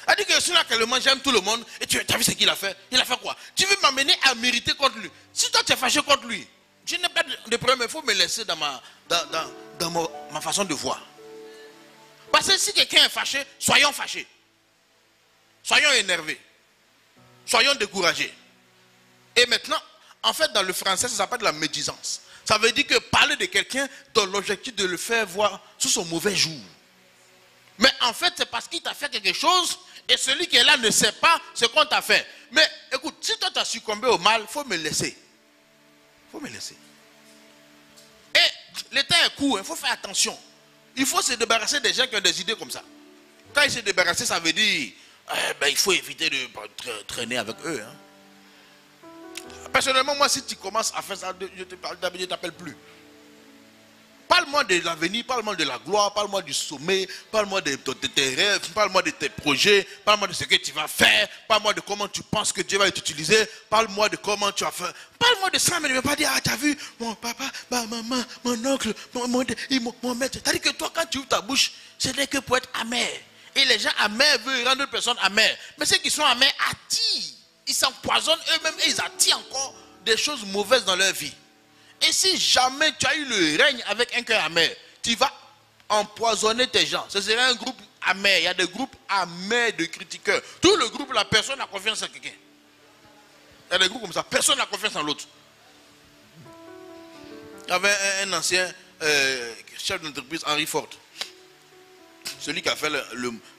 E: Elle dit que celui-là, j'aime tout le monde. Et tu as vu ce qu'il a fait? Il a fait quoi? Tu veux m'amener à mériter contre lui. Si toi, tu es fâché contre lui, je n'ai pas de problème. Il faut me laisser dans ma façon de voir. Parce que si quelqu'un est fâché, soyons fâchés. Soyons énervés. Soyons découragés. Et maintenant, en fait, dans le français, ça s'appelle la médisance. Ça veut dire que parler de quelqu'un dans l'objectif de le faire voir sous son mauvais jour. Mais en fait, c'est parce qu'il t'a fait quelque chose et celui qui est là ne sait pas ce qu'on t'a fait. Mais écoute, si toi tu as succombé au mal, il faut me laisser. Il faut me laisser. Et le temps est court, il faut faire attention. Il faut se débarrasser des gens qui ont des idées comme ça. Quand il se débarrasser, ça veut dire il faut éviter de traîner avec eux. Hein. Personnellement, moi, si tu commences à faire ça, je ne t'appelle plus. Parle-moi de l'avenir, parle-moi de la gloire, parle-moi du sommet, parle-moi de tes rêves, parle-moi de tes projets, parle-moi de ce que tu vas faire, parle-moi de comment tu penses que Dieu va t'utiliser, parle-moi de comment tu vas faire. Parle-moi de ça, mais ne me pas dire, ah, tu as vu, mon papa, ma maman, mon oncle, mon maître. C'est-à-dire que toi, quand tu ouvres ta bouche, ce n'est que pour être amer. Et les gens amers veulent rendre une personne amère. Mais ceux qui sont amers attirent. Ils s'empoisonnent eux-mêmes et ils attirent encore des choses mauvaises dans leur vie. Et si jamais tu as eu le règne avec un cœur amer, tu vas empoisonner tes gens. Ce serait un groupe amer. Il y a des groupes amers de critiqueurs. Tout le groupe, la personne n'a confiance en quelqu'un. Il y a des groupes comme ça. Personne n'a confiance en l'autre. Il y avait un ancien chef d'entreprise, Henry Ford. Celui qui a fait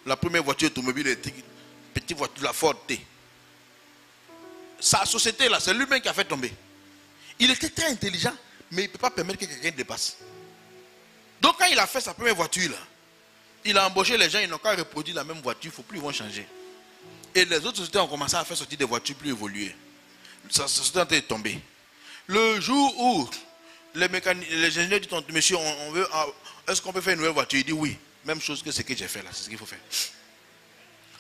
E: la première voiture automobile électrique, petite voiture, la Ford T. Sa société là, c'est lui-même qui a fait tomber. Il était très intelligent, mais il ne peut pas permettre que quelqu'un dépasse. Donc quand il a fait sa première voiture là, il a embauché les gens, ils n'ont qu'à reproduire la même voiture, il ne faut plus, ils vont changer. Et les autres sociétés ont commencé à faire sortir des voitures plus évoluées. Sa société est en train de tomber. Le jour où les ingénieurs disent, monsieur, est-ce qu'on peut faire une nouvelle voiture? Il dit oui, même chose que ce que j'ai fait là, c'est ce qu'il faut faire.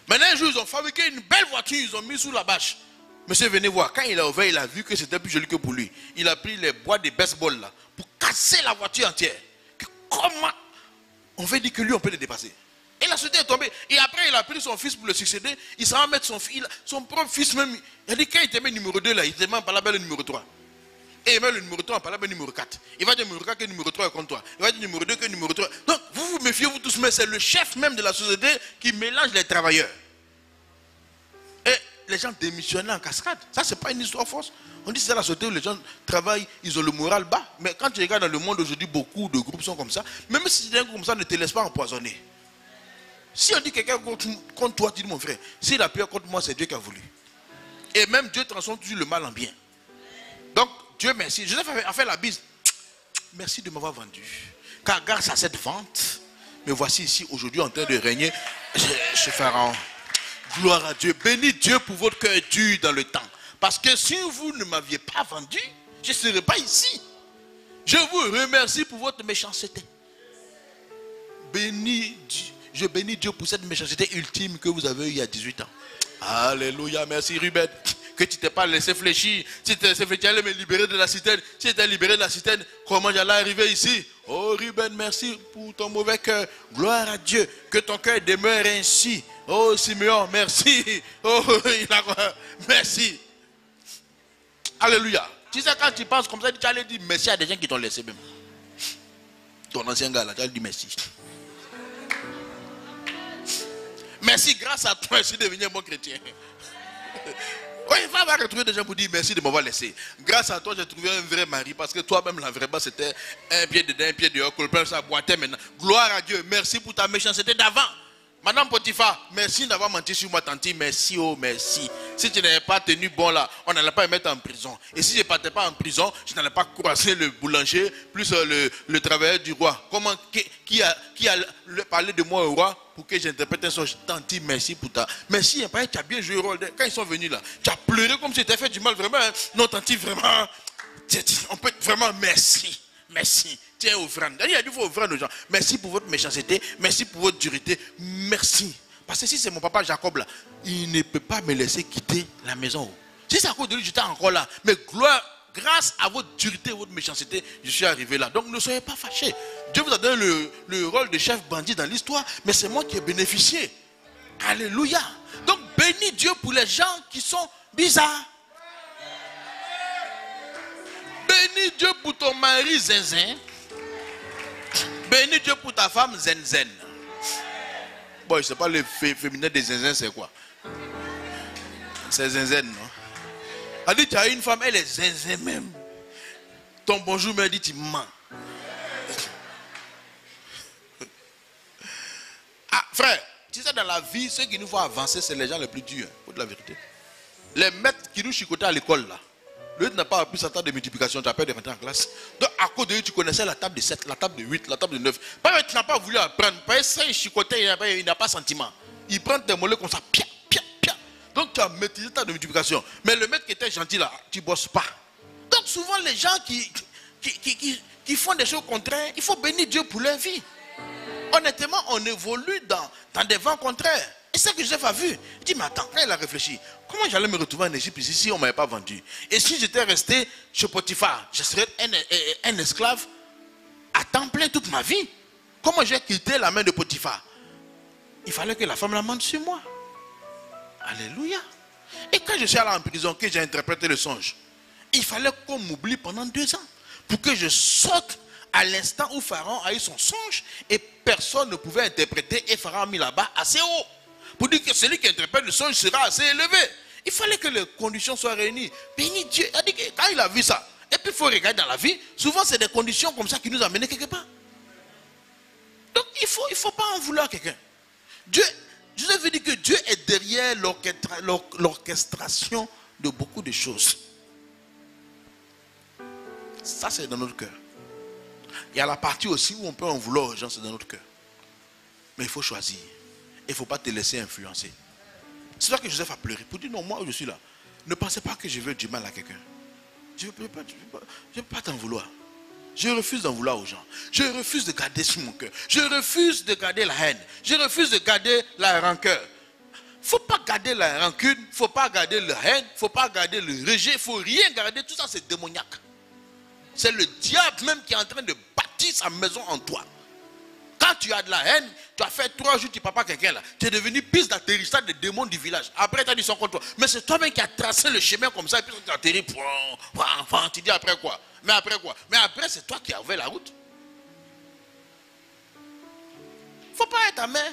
E: Maintenant un jour, ils ont fabriqué une belle voiture, ils ont mis sous la bâche. Monsieur, venez voir. Quand il a ouvert, il a vu que c'était plus joli que pour lui. Il a pris les bois de baseball là pour casser la voiture entière. Comment on veut dire que lui, on peut le dépasser? Et la société est tombée. Et après, il a pris son fils pour le succéder. Il s'en va mettre son propre fils même. Il a dit, quand il te met numéro 2 là, il te met en parlant le numéro 3. Et il met le numéro 3 en parlant le numéro 4. Il va dire numéro 4 que numéro 3 est contre toi. Il va dire numéro 2 que numéro 3. Donc, vous vous méfiez, vous tous, mais c'est le chef même de la société qui mélange les travailleurs. Et les gens démissionnent en cascade. Ça, ce n'est pas une histoire fausse. On dit que c'est la société où les gens travaillent, ils ont le moral bas. Mais quand tu regardes dans le monde aujourd'hui, beaucoup de groupes sont comme ça. Même si c'est un groupe comme ça, ne te laisse pas empoisonner. Si on dit quelqu'un contre toi, tu dis mon frère, si la peur contre moi, c'est Dieu qui a voulu. Et même Dieu transforme toujours le mal en bien. Donc, Dieu merci. Joseph a fait la bise. Merci de m'avoir vendu. Car grâce à cette vente, me voici ici aujourd'hui en train de régner chez Pharaon. Gloire à Dieu. Bénis Dieu pour votre cœur dur dans le temps. Parce que si vous ne m'aviez pas vendu, je ne serais pas ici. Je vous remercie pour votre méchanceté. Je bénis Dieu pour cette méchanceté ultime que vous avez eue il y a 18 ans. Alléluia. Merci Ruben. Que tu ne t'es pas laissé fléchir. Si tu t'es laissé fléchir, tu allais me libérer de la citerne. Si tu étais libéré de la citerne, comment j'allais arriver ici? Oh Ruben, merci pour ton mauvais cœur. Gloire à Dieu. Que ton cœur demeure ainsi. Oh Simeon, merci. Oh, merci. Alléluia. Tu sais, quand tu penses comme ça, tu allais dire merci à des gens qui t'ont laissé même. Ton ancien gars là, tu allais dire merci. Merci, grâce à toi, je suis devenu un bon chrétien. Oui, il va retrouver des gens pour dire merci de m'avoir laissé. Grâce à toi, j'ai trouvé un vrai mari. Parce que toi-même, la vraie base, c'était un pied dedans, un pied dehors. Que ça boitait maintenant. Gloire à Dieu. Merci pour ta méchanceté d'avant. Madame Potiphar, merci d'avoir menti sur moi, tanti. Merci, oh merci. Si tu n'avais pas tenu bon là, on n'allait pas me mettre en prison. Et si je ne partais pas en prison, je n'allais pas croiser le boulanger, plus le travailleur du roi. Comment, qui a parlé de moi au roi pour que j'interprète un songe? Tanti, merci pour ta. Merci, tu as bien joué le rôle. Quand ils sont venus là, tu as pleuré comme si tu t'étais fait du mal, vraiment. Non, tanti, vraiment. On peut vraiment merci. Merci. Tiens, offrande. Il a dit, il faut offrande aux gens. Merci pour votre méchanceté. Merci pour votre dureté. Merci. Parce que si c'est mon papa Jacob là, il ne peut pas me laisser quitter la maison. Si c'est à cause de lui, j'étais encore là. Mais grâce à votre dureté et votre méchanceté, je suis arrivé là. Donc ne soyez pas fâchés. Dieu vous a donné le rôle de chef bandit dans l'histoire, mais c'est moi qui ai bénéficié. Alléluia. Donc bénis Dieu pour les gens qui sont bizarres. Bénis Dieu pour ton mari zinzin. Bénis Dieu pour ta femme zen. Bon, je ne sais pas le féminin des zinzin, c'est quoi? C'est zinzin, non? Elle dit, tu as une femme, elle est zinzin même. Ton bonjour me dit, tu mens. Ah, frère, tu sais, dans la vie, ceux qui nous font avancer, c'est les gens les plus durs. Pour de la vérité. Les maîtres qui nous chicotaient à l'école, là. Lui n'a pas appris sa table de multiplication, tu as peur de rentrer en classe. Donc, à cause de lui, tu connaissais la table de 7, la table de 8, la table de 9. Parce que tu n'as pas voulu apprendre. Parce que ça, il chicotait, il n'a pas sentiment. Il prend tes mollets comme ça, pia, pia, pia. Donc, tu as maîtrisé ta table de multiplication. Mais le maître qui était gentil, là, tu ne bosses pas. Donc, souvent, les gens qui font des choses contraires, il faut bénir Dieu pour leur vie. Honnêtement, on évolue dans des vents contraires. Et c'est ce que Joseph a vu. Il dit, mais attends, quand il a réfléchi, comment j'allais me retrouver en Égypte ici si on ne m'avait pas vendu? Et si j'étais resté chez Potiphar, je serais un esclave à temps plein toute ma vie. Comment j'ai quitté la main de Potiphar? Il fallait que la femme la mande sur moi. Alléluia. Et quand je suis allé en prison, que j'ai interprété le songe, il fallait qu'on m'oublie pendant 2 ans pour que je sorte à l'instant où Pharaon a eu son songe et personne ne pouvait interpréter et Pharaon a mis là-bas assez haut. Pour dire que celui qui interprète le songe sera assez élevé. Il fallait que les conditions soient réunies. Béni Dieu. Il a dit que quand il a vu ça, et puis il faut regarder dans la vie, souvent c'est des conditions comme ça qui nous amènent quelque part. Donc il faut pas en vouloir à quelqu'un. Dieu, je vous ai dit que Dieu est derrière l'orchestration de beaucoup de choses. Ça c'est dans notre cœur. Il y a la partie aussi où on peut en vouloir aux gens, c'est dans notre cœur. Mais il faut choisir. Il ne faut pas te laisser influencer. C'est là que Joseph a pleuré. Pour dire non, moi je suis là. Ne pensez pas que je veux du mal à quelqu'un. Je ne peux pas t'en vouloir. Je refuse d'en vouloir aux gens. Je refuse de garder sur mon cœur. Je refuse de garder la haine. Je refuse de garder la rancœur. Il ne faut pas garder la rancune. Il ne faut pas garder la haine. Il ne faut pas garder le rejet. Il ne faut rien garder. Tout ça c'est démoniaque. C'est le diable même qui est en train de bâtir sa maison en toi. Quand tu as de la haine, tu as fait 3 jours, tu ne parles pas quelqu'un là. Tu es devenu piste d'atterrissage des démons du village. Après, tu as dit son contre toi. Mais c'est toi-même qui as tracé le chemin comme ça. Et puis tu atterris. Tu dis après quoi? Mais après quoi? Mais après, c'est toi qui as ouvert la route. Il ne faut pas être amer.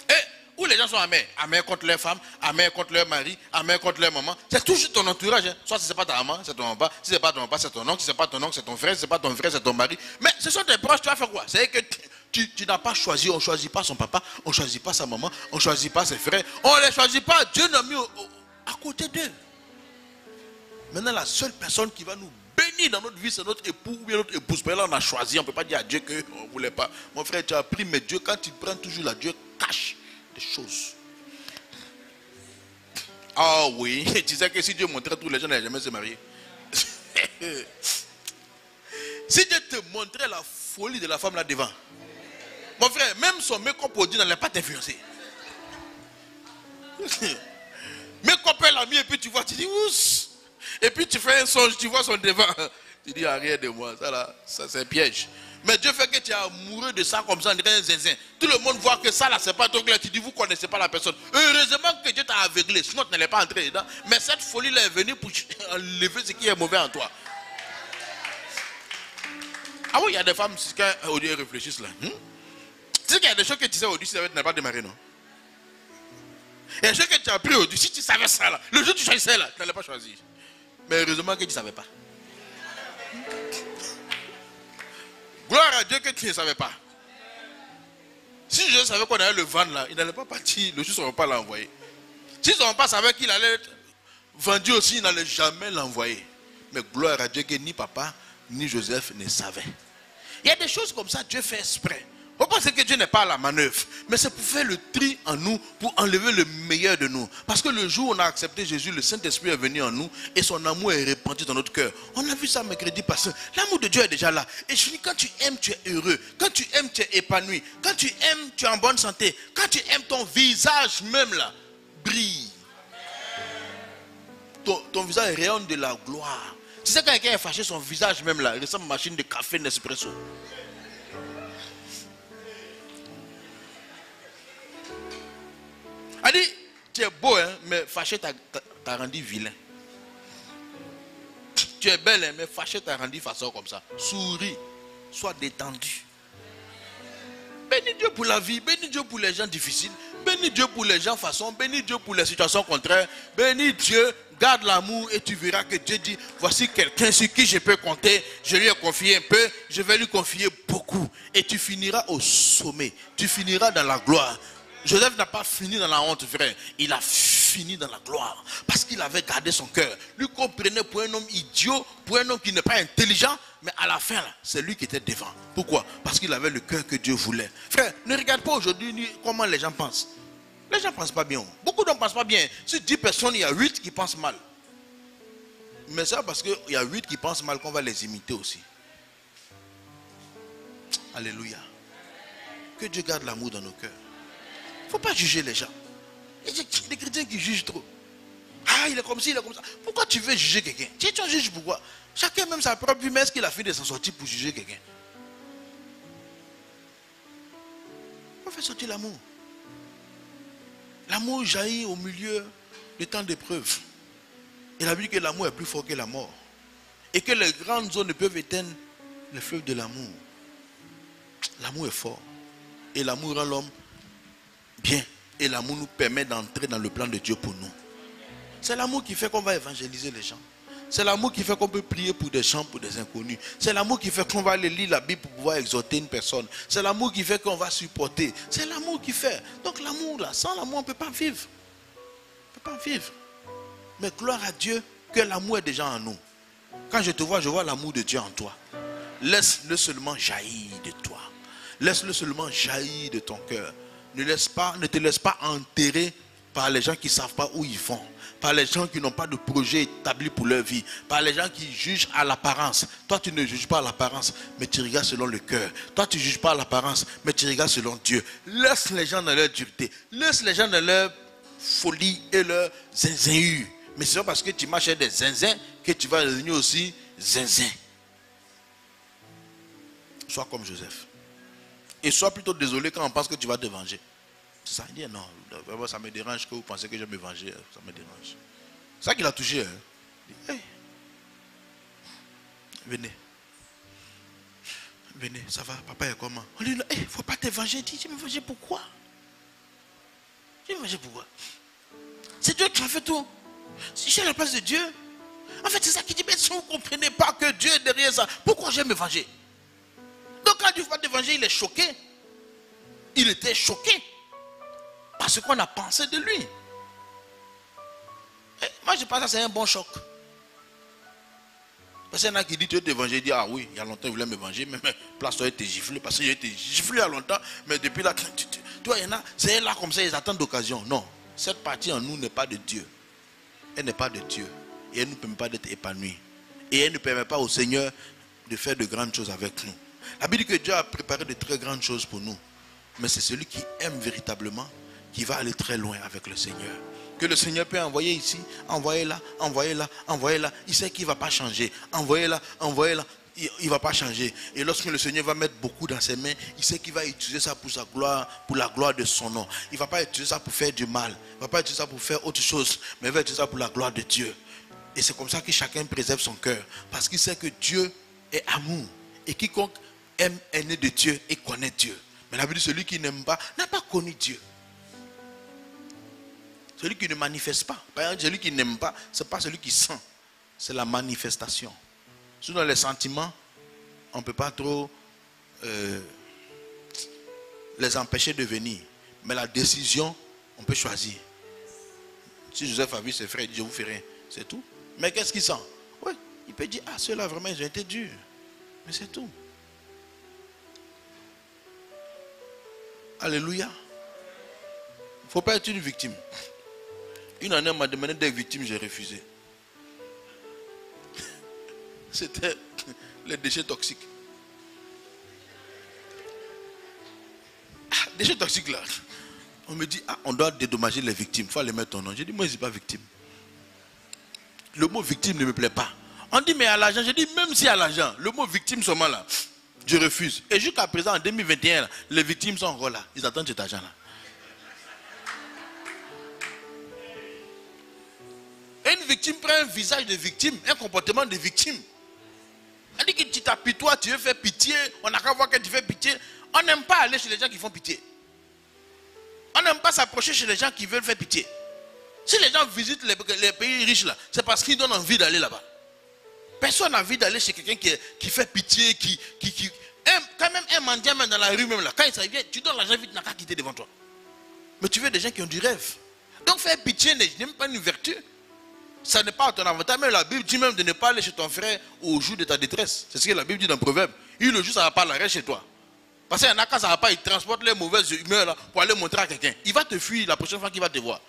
E: Et où les gens sont amers? Amers contre leur femme, amers contre leur mari, amers contre leur maman. C'est toujours ton entourage. Hein. Soit si ce n'est pas ta maman, c'est ton papa. Si ce n'est pas ton papa, c'est ton oncle. Si ce n'est pas ton oncle, c'est ton frère. Si ce n'est pas ton frère, c'est ton mari. Mais ce sont tes proches, tu vas faire quoi? C'est que tu n'as pas choisi. On ne choisit pas son papa, on ne choisit pas sa maman, on ne choisit pas ses frères. On ne les choisit pas. Dieu nous a mis à côté d'eux. Maintenant, la seule personne qui va nous bénir dans notre vie, c'est notre époux ou bien notre épouse. Mais là, on a choisi. On ne peut pas dire à Dieu qu'on ne voulait pas. Mon frère, tu as pris, mais Dieu, quand tu prends toujours là, Dieu cache des choses. Ah oui, tu sais que si Dieu montrait tous les gens, n'allaient jamais se marier. Si Dieu te montrait la folie de la femme là devant, mon frère, même son make-up au Dieu n'allait pas t'influencer. Make-up elle a mis et puis tu vois, tu dis ouss. Et puis tu fais un songe, tu vois son devant. Tu dis, rien de moi, ça là, ça c'est un piège. Mais Dieu fait que tu es amoureux de ça comme ça, on dirait un zinzin. Tout le monde voit que ça là, c'est pas trop clair. Tu dis, vous ne connaissez pas la personne. Heureusement que Dieu t'a aveuglé, sinon tu n'allais pas entrer dedans. Mais cette folie là est venue pour enlever ce qui est mauvais en toi. Ah oui, il y a des femmes, quand Dieu réfléchissent là. Tu sais qu'il y a des choses que tu sais aujourd'hui, si tu n'avais pas démarré, non? Il y a des choses que tu as appris aujourd'hui, si tu savais ça là, le jour où tu choisissais là, tu n'allais pas choisir. Mais heureusement que tu ne savais pas. Gloire à Dieu que tu ne savais pas. Si je savais qu'on allait le vendre là, il n'allait pas partir, le jour où on ne pas l'envoyer. Si on ne pas savait qu'il allait être vendu aussi, il n'allait jamais l'envoyer. Mais gloire à Dieu que ni papa, ni Joseph ne savaient. Il y a des choses comme ça, Dieu fait exprès. On pense que Dieu n'est pas à la manœuvre, mais c'est pour faire le tri en nous, pour enlever le meilleur de nous. Parce que le jour où on a accepté Jésus, le Saint-Esprit est venu en nous et son amour est répandu dans notre cœur. On a vu ça mercredi passé. L'amour de Dieu est déjà là. Et je dis, quand tu aimes, tu es heureux. Quand tu aimes, tu es épanoui. Quand tu aimes, tu es en bonne santé. Quand tu aimes, ton visage même là brille. Ton visage rayonne de la gloire. Tu sais quand quelqu'un est fâché, son visage même là, il ressemble à une machine de café Nespresso. Elle dit, tu es beau, hein, mais fâché t'a rendu vilain. Tu es belle, hein, mais fâché t'a rendu façon comme ça. Souris, sois détendu. Bénis Dieu pour la vie, bénis Dieu pour les gens difficiles, bénis Dieu pour les gens façon, bénis Dieu pour les situations contraires, bénis Dieu Garde l'amour et tu verras que Dieu dit, voici quelqu'un sur qui je peux compter. Je lui ai confié un peu, je vais lui confier beaucoup. Et tu finiras au sommet. Tu finiras dans la gloire. Joseph n'a pas fini dans la honte, frère. Il a fini dans la gloire. Parce qu'il avait gardé son cœur. Lui comprenait pour un homme idiot, pour un homme qui n'est pas intelligent. Mais à la fin, c'est lui qui était devant. Pourquoi? Parce qu'il avait le cœur que Dieu voulait. Frère, ne regarde pas aujourd'hui comment les gens pensent. Les gens ne pensent pas bien. Beaucoup d'hommes ne pensent pas bien. Sur 10 personnes, il y a 8 qui pensent mal. Mais c'est parce qu'il y a 8 qui pensent mal qu'on va les imiter aussi. Alléluia. Que Dieu garde l'amour dans nos cœurs. Il ne faut pas juger les gens. Il y a des chrétiens qui jugent trop. Ah, il est comme ci, il est comme ça. Pourquoi tu veux juger quelqu'un? Tu en juges pourquoi? Chacun même sa propre vie, mais est-ce qu'il a fait de s'en sortir pour juger quelqu'un? On fait sortir l'amour. L'amour jaillit au milieu des temps d'épreuve. Il a dit que l'amour est plus fort que la mort. Et que les grandes eaux ne peuvent éteindre le fleuve de l'amour. L'amour est fort. Et l'amour rend l'homme bien. Et l'amour nous permet d'entrer dans le plan de Dieu pour nous. C'est l'amour qui fait qu'on va évangéliser les gens. C'est l'amour qui fait qu'on peut prier pour des gens, pour des inconnus. C'est l'amour qui fait qu'on va aller lire la Bible pour pouvoir exhorter une personne. C'est l'amour qui fait qu'on va supporter. C'est l'amour qui fait. Donc l'amour là, sans l'amour on ne peut pas vivre. On ne peut pas vivre. Mais gloire à Dieu que l'amour est déjà en nous. Quand je te vois, je vois l'amour de Dieu en toi. Laisse-le seulement jaillir de toi. Laisse-le seulement jaillir de ton cœur. Ne te laisse pas enterrer par les gens qui ne savent pas où ils vont. Par les gens qui n'ont pas de projet établi pour leur vie. Par les gens qui jugent à l'apparence. Toi, tu ne juges pas à l'apparence, mais tu regardes selon le cœur. Toi, tu ne juges pas à l'apparence, mais tu regardes selon Dieu. Laisse les gens dans leur dureté. Laisse les gens dans leur folie et leur zinzin. Mais c'est pas parce que tu marches avec des zinzins que tu vas devenir aussi zinzin. Sois comme Joseph. Et sois plutôt désolé quand on pense que tu vas te venger. C'est ça, il dit non, vraiment ça me dérange que vous pensez que je vais me venger, ça me dérange. C'est ça qu'il a touché. Hein. Il dit, hey, venez, ça va, papa est comment? On dit, il ne faut pas te venger. Il dit, je vais me venger pourquoi? Je vais me venger pourquoi? C'est Dieu qui a fait tout. Si je suis à la place de Dieu, en fait c'est ça qui dit, mais si vous ne comprenez pas que Dieu est derrière ça, pourquoi je vais me venger? Donc quand Dieu va te venger, il est choqué. Il était choqué. Parce qu'on a pensé de lui. Et moi je pense que c'est un bon choc. Parce qu'il y en a qui disent, tu veux te venger, il dit, ah oui, il y a longtemps il voulait me venger, mais place-toi et te gifler, parce que j'ai été giflé il y a longtemps, mais depuis là, tu vois, il y en a, c'est là comme ça, ils attendent d'occasion. Non, cette partie en nous n'est pas de Dieu. Elle n'est pas de Dieu. Et elle ne permet pas d'être épanouie. Et elle ne permet pas au Seigneur de faire de grandes choses avec nous. La Bible dit que Dieu a préparé de très grandes choses pour nous. Mais c'est celui qui aime véritablement qui va aller très loin avec le Seigneur. Que le Seigneur peut envoyer ici, envoyer là, envoyer là, envoyer là. Il sait qu'il ne va pas changer. Envoyer là, il ne va pas changer. Et lorsque le Seigneur va mettre beaucoup dans ses mains, il sait qu'il va utiliser ça pour sa gloire, pour la gloire de son nom. Il ne va pas utiliser ça pour faire du mal. Il ne va pas utiliser ça pour faire autre chose. Mais il va utiliser ça pour la gloire de Dieu. Et c'est comme ça que chacun préserve son cœur. Parce qu'il sait que Dieu est amour. Et quiconque aime est né de Dieu et connaît Dieu. Mais la Bible dit, celui qui n'aime pas n'a pas connu Dieu. Celui qui ne manifeste pas. Par exemple, celui qui n'aime pas, ce n'est pas celui qui sent. C'est la manifestation. Sinon, les sentiments, on ne peut pas trop les empêcher de venir. Mais la décision, on peut choisir. Si Joseph a vu ses frères, il dit, je vous ferai rien. C'est tout. Mais qu'est-ce qu'il sent? Oui, il peut dire, ah, ceux-là, vraiment, ils ont été durs. Mais c'est tout. Alléluia. Il ne faut pas être une victime. Une année, on m'a demandé d'être victime, j'ai refusé. C'était les déchets toxiques. Déchets toxiques là. On me dit, ah, on doit dédommager les victimes. Il faut aller mettre ton nom. J'ai dit, moi, je ne suis pas victime. Le mot victime ne me plaît pas. On dit, mais à l'argent. J'ai dit, même si à l'argent, le mot victime seulement là, je refuse. Et jusqu'à présent, en 2021, là, les victimes sont encore là. Ils attendent cet argent là. Une victime prend un visage de victime, un comportement de victime. On dit que tu t'apitoies, tu veux faire pitié, on n'a qu'à voir que tu fais pitié. On n'aime pas aller chez les gens qui font pitié. On n'aime pas s'approcher chez les gens qui veulent faire pitié. Si les gens visitent les pays riches là, c'est parce qu'ils donnent envie d'aller là-bas. Personne n'a envie d'aller chez quelqu'un qui fait pitié, quand même un mendiant même dans la rue même là, quand il s'arrive, tu donnes l'argent vite, n'a qu'à quitter devant toi. Mais tu veux des gens qui ont du rêve. Donc faire pitié n'est même pas une vertu. Ça n'est pas à ton avantage. Mais la Bible dit même de ne pas aller chez ton frère au jour de ta détresse. C'est ce que la Bible dit dans le Proverbe. Le jour, ça ne va pas l'arrêter chez toi. Parce qu'il y en a quand ça ne va pas, il transporte les mauvaises humeurs là, pour aller montrer à quelqu'un. Il va te fuir la prochaine fois qu'il va te voir.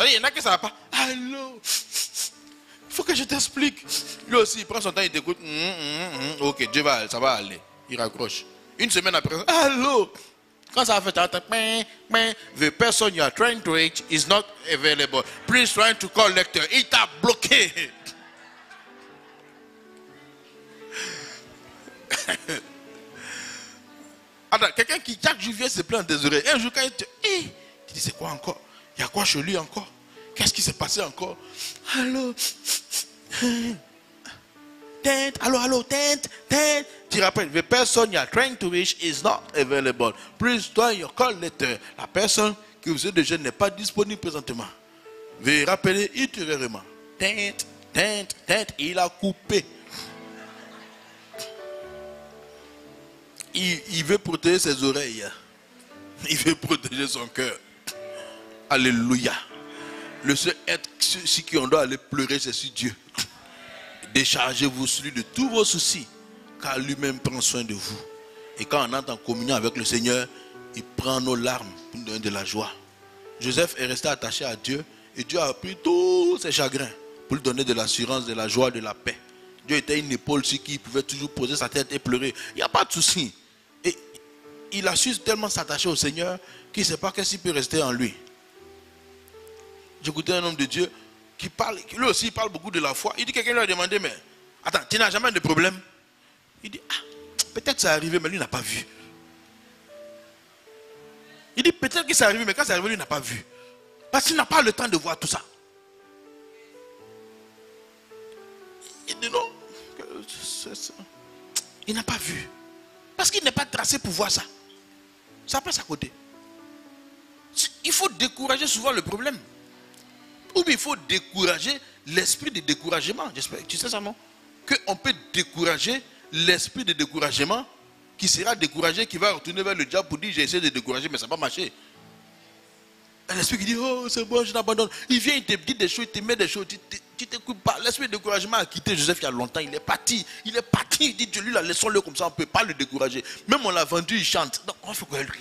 E: Il y en a qui ça ne va pas. Allô, il faut que je t'explique. Lui aussi, il prend son temps, il t'écoute. Ok, Dieu va, ça va aller. Il raccroche. Une semaine après, allô. Quand ça va faire, the person you are trying to reach is not available. Please try to call lector. Il t'a bloqué. Attends, quelqu'un qui chaque jour vient se plaindre des oreilles. Un jour, quand il te tu dis, c'est quoi encore? Il y a quoi chez lui encore? Qu'est-ce qui s'est passé encore? Allô? Allô, tu rappelles, the person you are trying to reach is not available. Please try your call later. La personne que vous êtes déjà n'est pas disponible présentement. Veuillez rappeler ultérieurement. Il a coupé. Il veut protéger ses oreilles. Il veut protéger son cœur. Alléluia. Le seul être sur qui on doit aller pleurer, c'est sur Dieu. Déchargez-vous sur lui de tous vos soucis, car lui-même prend soin de vous. Et quand on entre en communion avec le Seigneur, il prend nos larmes pour nous donner de la joie. Joseph est resté attaché à Dieu et Dieu a pris tous ses chagrins pour lui donner de l'assurance, de la joie, de la paix. Dieu était une épaule sur qui il pouvait toujours poser sa tête et pleurer. Il n'y a pas de souci. Et il a su tellement s'attacher au Seigneur qu'il ne sait pas qu'est-ce qu'il peut rester en lui. J'écoutais un homme de Dieu qui parle, lui aussi il parle beaucoup de la foi. Il dit, quelqu'un lui a demandé, mais attends, tu n'as jamais de problème? Il dit, peut-être que ça arrivé, mais lui n'a pas vu. Il dit, peut-être que ça arrivé, mais quand c'est arrivé, lui n'a pas vu. Parce qu'il n'a pas le temps de voir tout ça. Il dit non, il n'a pas vu. Parce qu'il n'est pas tracé pour voir ça. Ça passe à côté. Il faut décourager souvent le problème. Ou bien il faut décourager l'esprit de découragement. J'espère, tu sais ça, non? Qu'on peut décourager l'esprit de découragement qui sera découragé, qui va retourner vers le diable pour dire j'ai essayé de décourager, mais ça n'a pas marché. Un esprit qui dit oh c'est bon, je n'abandonne. Il vient, il te dit des choses, il te met des choses, tu t'écoutes pas. L'esprit de découragement a quitté Joseph il y a longtemps. Il est parti. Il dit Dieu, lui, laissons-le comme ça, on ne peut pas le décourager. Même on l'a vendu, il chante. Donc on fait quoi lui?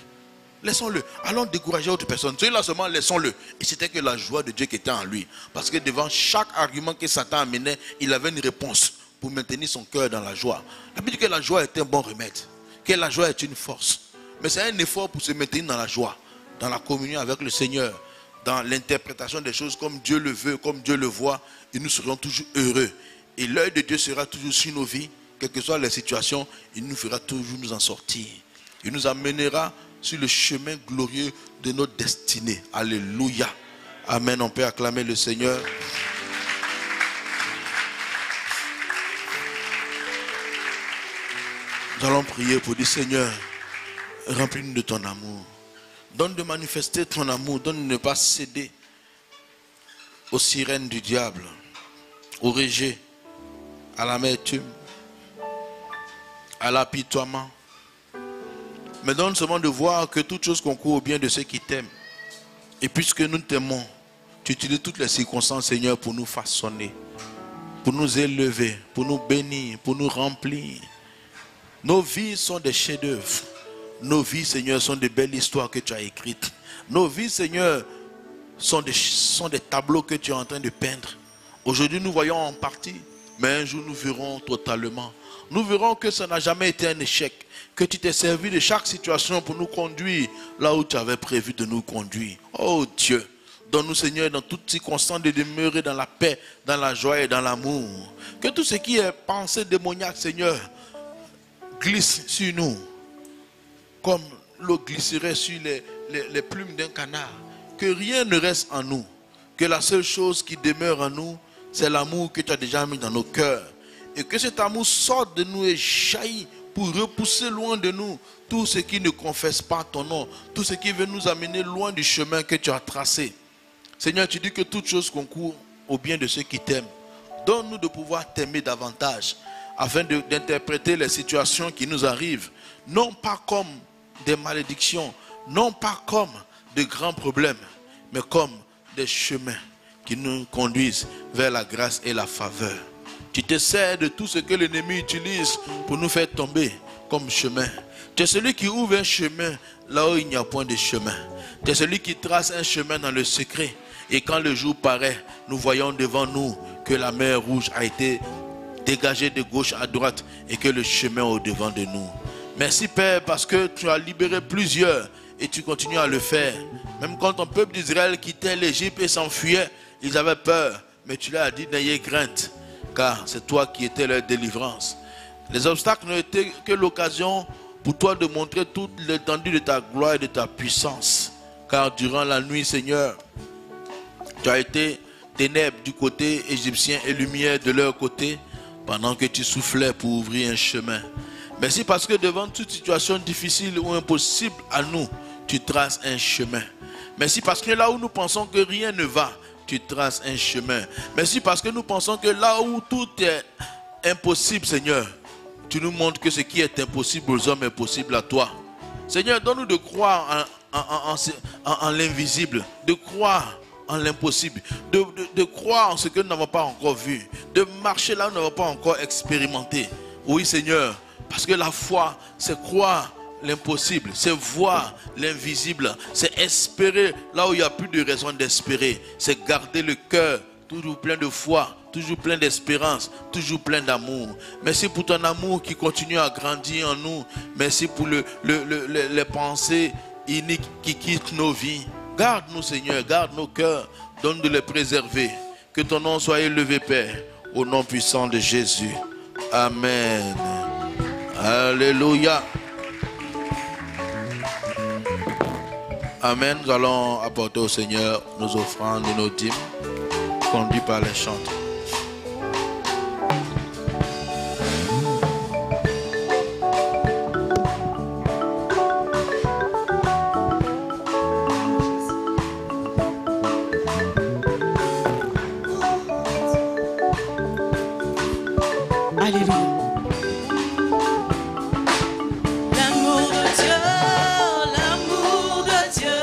E: Laissons-le. Allons décourager autre personne. Celui-là seulement, laissons-le. Et c'était que la joie de Dieu qui était en lui. Parce que devant chaque argument que Satan amenait, il avait une réponse pour maintenir son cœur dans la joie. La Bible dit que la joie est un bon remède. Que la joie est une force. Mais c'est un effort pour se maintenir dans la joie, dans la communion avec le Seigneur, dans l'interprétation des choses comme Dieu le veut, comme Dieu le voit. Et nous serons toujours heureux. Et l'œil de Dieu sera toujours sur nos vies. Quelles que soient les situations, il nous fera toujours nous en sortir. Il nous amènera sur le chemin glorieux de notre destinée. Alléluia. Amen. On peut acclamer le Seigneur. Nous allons prier pour dire Seigneur, remplis-nous de ton amour. Donne de manifester ton amour. Donne de ne pas céder aux sirènes du diable, au rejet, à l'amertume, à l'apitoiement. Mais donne seulement de voir que toute chose concourt au bien de ceux qui t'aiment. Et puisque nous t'aimons, tu utilises toutes les circonstances, Seigneur, pour nous façonner, pour nous élever, pour nous bénir, pour nous remplir. Nos vies sont des chefs-d'œuvre. Nos vies, Seigneur, sont des belles histoires que tu as écrites. Nos vies, Seigneur, sont des tableaux que tu es en train de peindre. Aujourd'hui, nous voyons en partie, mais un jour, nous verrons totalement. Nous verrons que ça n'a jamais été un échec. Que tu t'es servi de chaque situation pour nous conduire là où tu avais prévu de nous conduire. Oh Dieu, donne-nous Seigneur dans toutes circonstances de demeurer dans la paix, dans la joie et dans l'amour. Que tout ce qui est pensée démoniaque, Seigneur, glisse sur nous. Comme l'eau glisserait sur les plumes d'un canard. Que rien ne reste en nous. Que la seule chose qui demeure en nous, c'est l'amour que tu as déjà mis dans nos cœurs. Et que cet amour sorte de nous et jaillit pour repousser loin de nous tout ce qui ne confesse pas ton nom, tout ce qui veut nous amener loin du chemin que tu as tracé. Seigneur, tu dis que toute chose concourt au bien de ceux qui t'aiment. Donne-nous de pouvoir t'aimer davantage, afin d'interpréter les situations qui nous arrivent, non pas comme des malédictions, non pas comme de grands problèmes, mais comme des chemins qui nous conduisent vers la grâce et la faveur. Tu te sers de tout ce que l'ennemi utilise pour nous faire tomber comme chemin. Tu es celui qui ouvre un chemin là où il n'y a point de chemin. Tu es celui qui trace un chemin dans le secret. Et quand le jour paraît, nous voyons devant nous que la mer rouge a été dégagée de gauche à droite et que le chemin est au-devant de nous. Merci Père, parce que tu as libéré plusieurs et tu continues à le faire. Même quand ton peuple d'Israël quittait l'Égypte et s'enfuyait, ils avaient peur. Mais tu leur as dit, n'ayez crainte, car c'est toi qui étais leur délivrance. Les obstacles n'étaient que l'occasion pour toi de montrer toute l'étendue de ta gloire et de ta puissance. Car durant la nuit, Seigneur, tu as été ténèbres du côté égyptien et lumière de leur côté, pendant que tu soufflais pour ouvrir un chemin. Merci parce que devant toute situation difficile ou impossible à nous, tu traces un chemin. Merci parce que là où nous pensons que rien ne va, tu traces un chemin. Merci parce que nous pensons que là où tout est impossible, Seigneur, tu nous montres que ce qui est impossible aux hommes est possible à toi. Seigneur, donne-nous de croire en l'invisible, de croire en l'impossible, de croire en ce que nous n'avons pas encore vu, de marcher là où nous n'avons pas encore expérimenté. Oui, Seigneur, parce que la foi, c'est croire l'impossible, c'est voir l'invisible, c'est espérer là où il n'y a plus de raison d'espérer, c'est garder le cœur toujours plein de foi, toujours plein d'espérance, toujours plein d'amour. Merci pour ton amour qui continue à grandir en nous. Merci pour les pensées iniques qui quittent nos vies. Garde-nous, Seigneur, garde nos cœurs, donne de les préserver. Que ton nom soit élevé, Père, au nom puissant de Jésus. Amen. Alléluia. Amen. Nous allons apporter au Seigneur nos offrandes et nos dîmes, conduits par les chanteurs.
C: Alléluia. L'amour de Dieu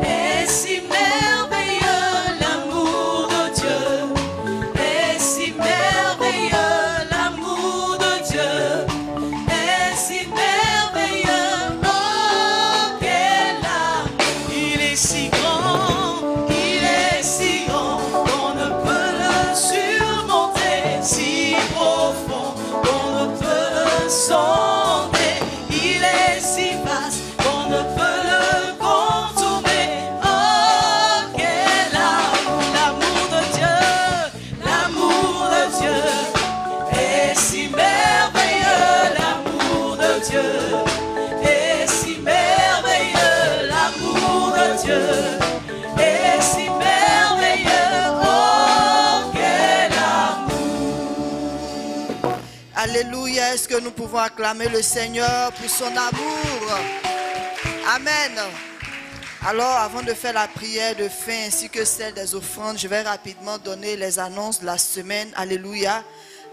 C: est si merveilleux, l'amour de Dieu est si merveilleux, l'amour de Dieu est si merveilleux. Oh, quel amour! Il est si grand qu'on ne peut le surmonter, si profond qu'on ne peut le sonder. Il est si vaste qu'on ne peut le contourner. Oh, quel amour! L'amour de Dieu est si merveilleux. L'amour de Dieu est si merveilleux. L'amour de Dieu est si merveilleux. Oh, quel amour!
F: Alléluia. Est-ce que nous pouvons acclamer le Seigneur pour son amour? Amen. Alors, avant de faire la prière de fin ainsi que celle des offrandes, je vais rapidement donner les annonces de la semaine. Alléluia.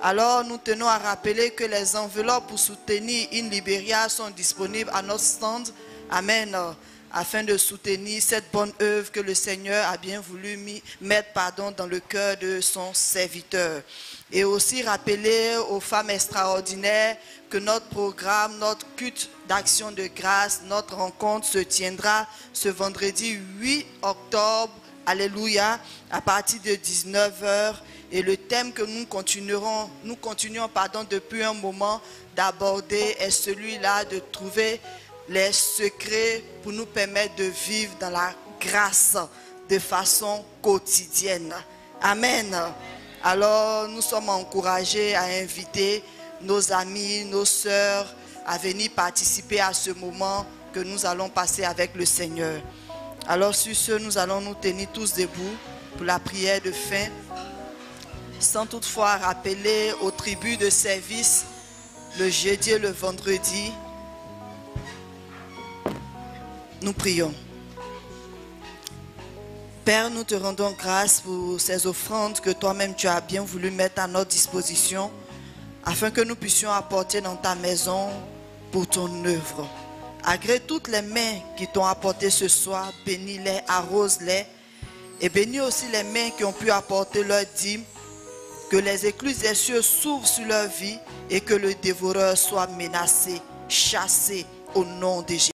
F: Alors, nous tenons à rappeler que les enveloppes pour soutenir In Liberia sont disponibles à notre stand. Amen. Afin de soutenir cette bonne œuvre que le Seigneur a bien voulu mettre dans le cœur de son serviteur. Et aussi rappeler aux femmes extraordinaires que notre programme, notre culte d'action de grâce, notre rencontre se tiendra ce vendredi 8 octobre, alléluia, à partir de 19h. Et le thème que nous continuons depuis un moment d'aborder est celui-là de trouver les secrets pour nous permettre de vivre dans la grâce de façon quotidienne. Amen. Alors, nous sommes encouragés à inviter nos amis, nos sœurs à venir participer à ce moment que nous allons passer avec le Seigneur. Alors, sur ce, nous allons nous tenir tous debout pour la prière de fin, sans toutefois rappeler aux tribus de service le jeudi et le vendredi. Nous prions. Père, nous te rendons grâce pour ces offrandes que toi-même tu as bien voulu mettre à notre disposition afin que nous puissions apporter dans ta maison pour ton œuvre. Agrée toutes les mains qui t'ont apporté ce soir, bénis-les, arrose-les et bénis aussi les mains qui ont pu apporter leur dîme. Que les écluses des cieux s'ouvrent sur leur vie et que le dévoreur soit menacé, chassé au nom de Jésus.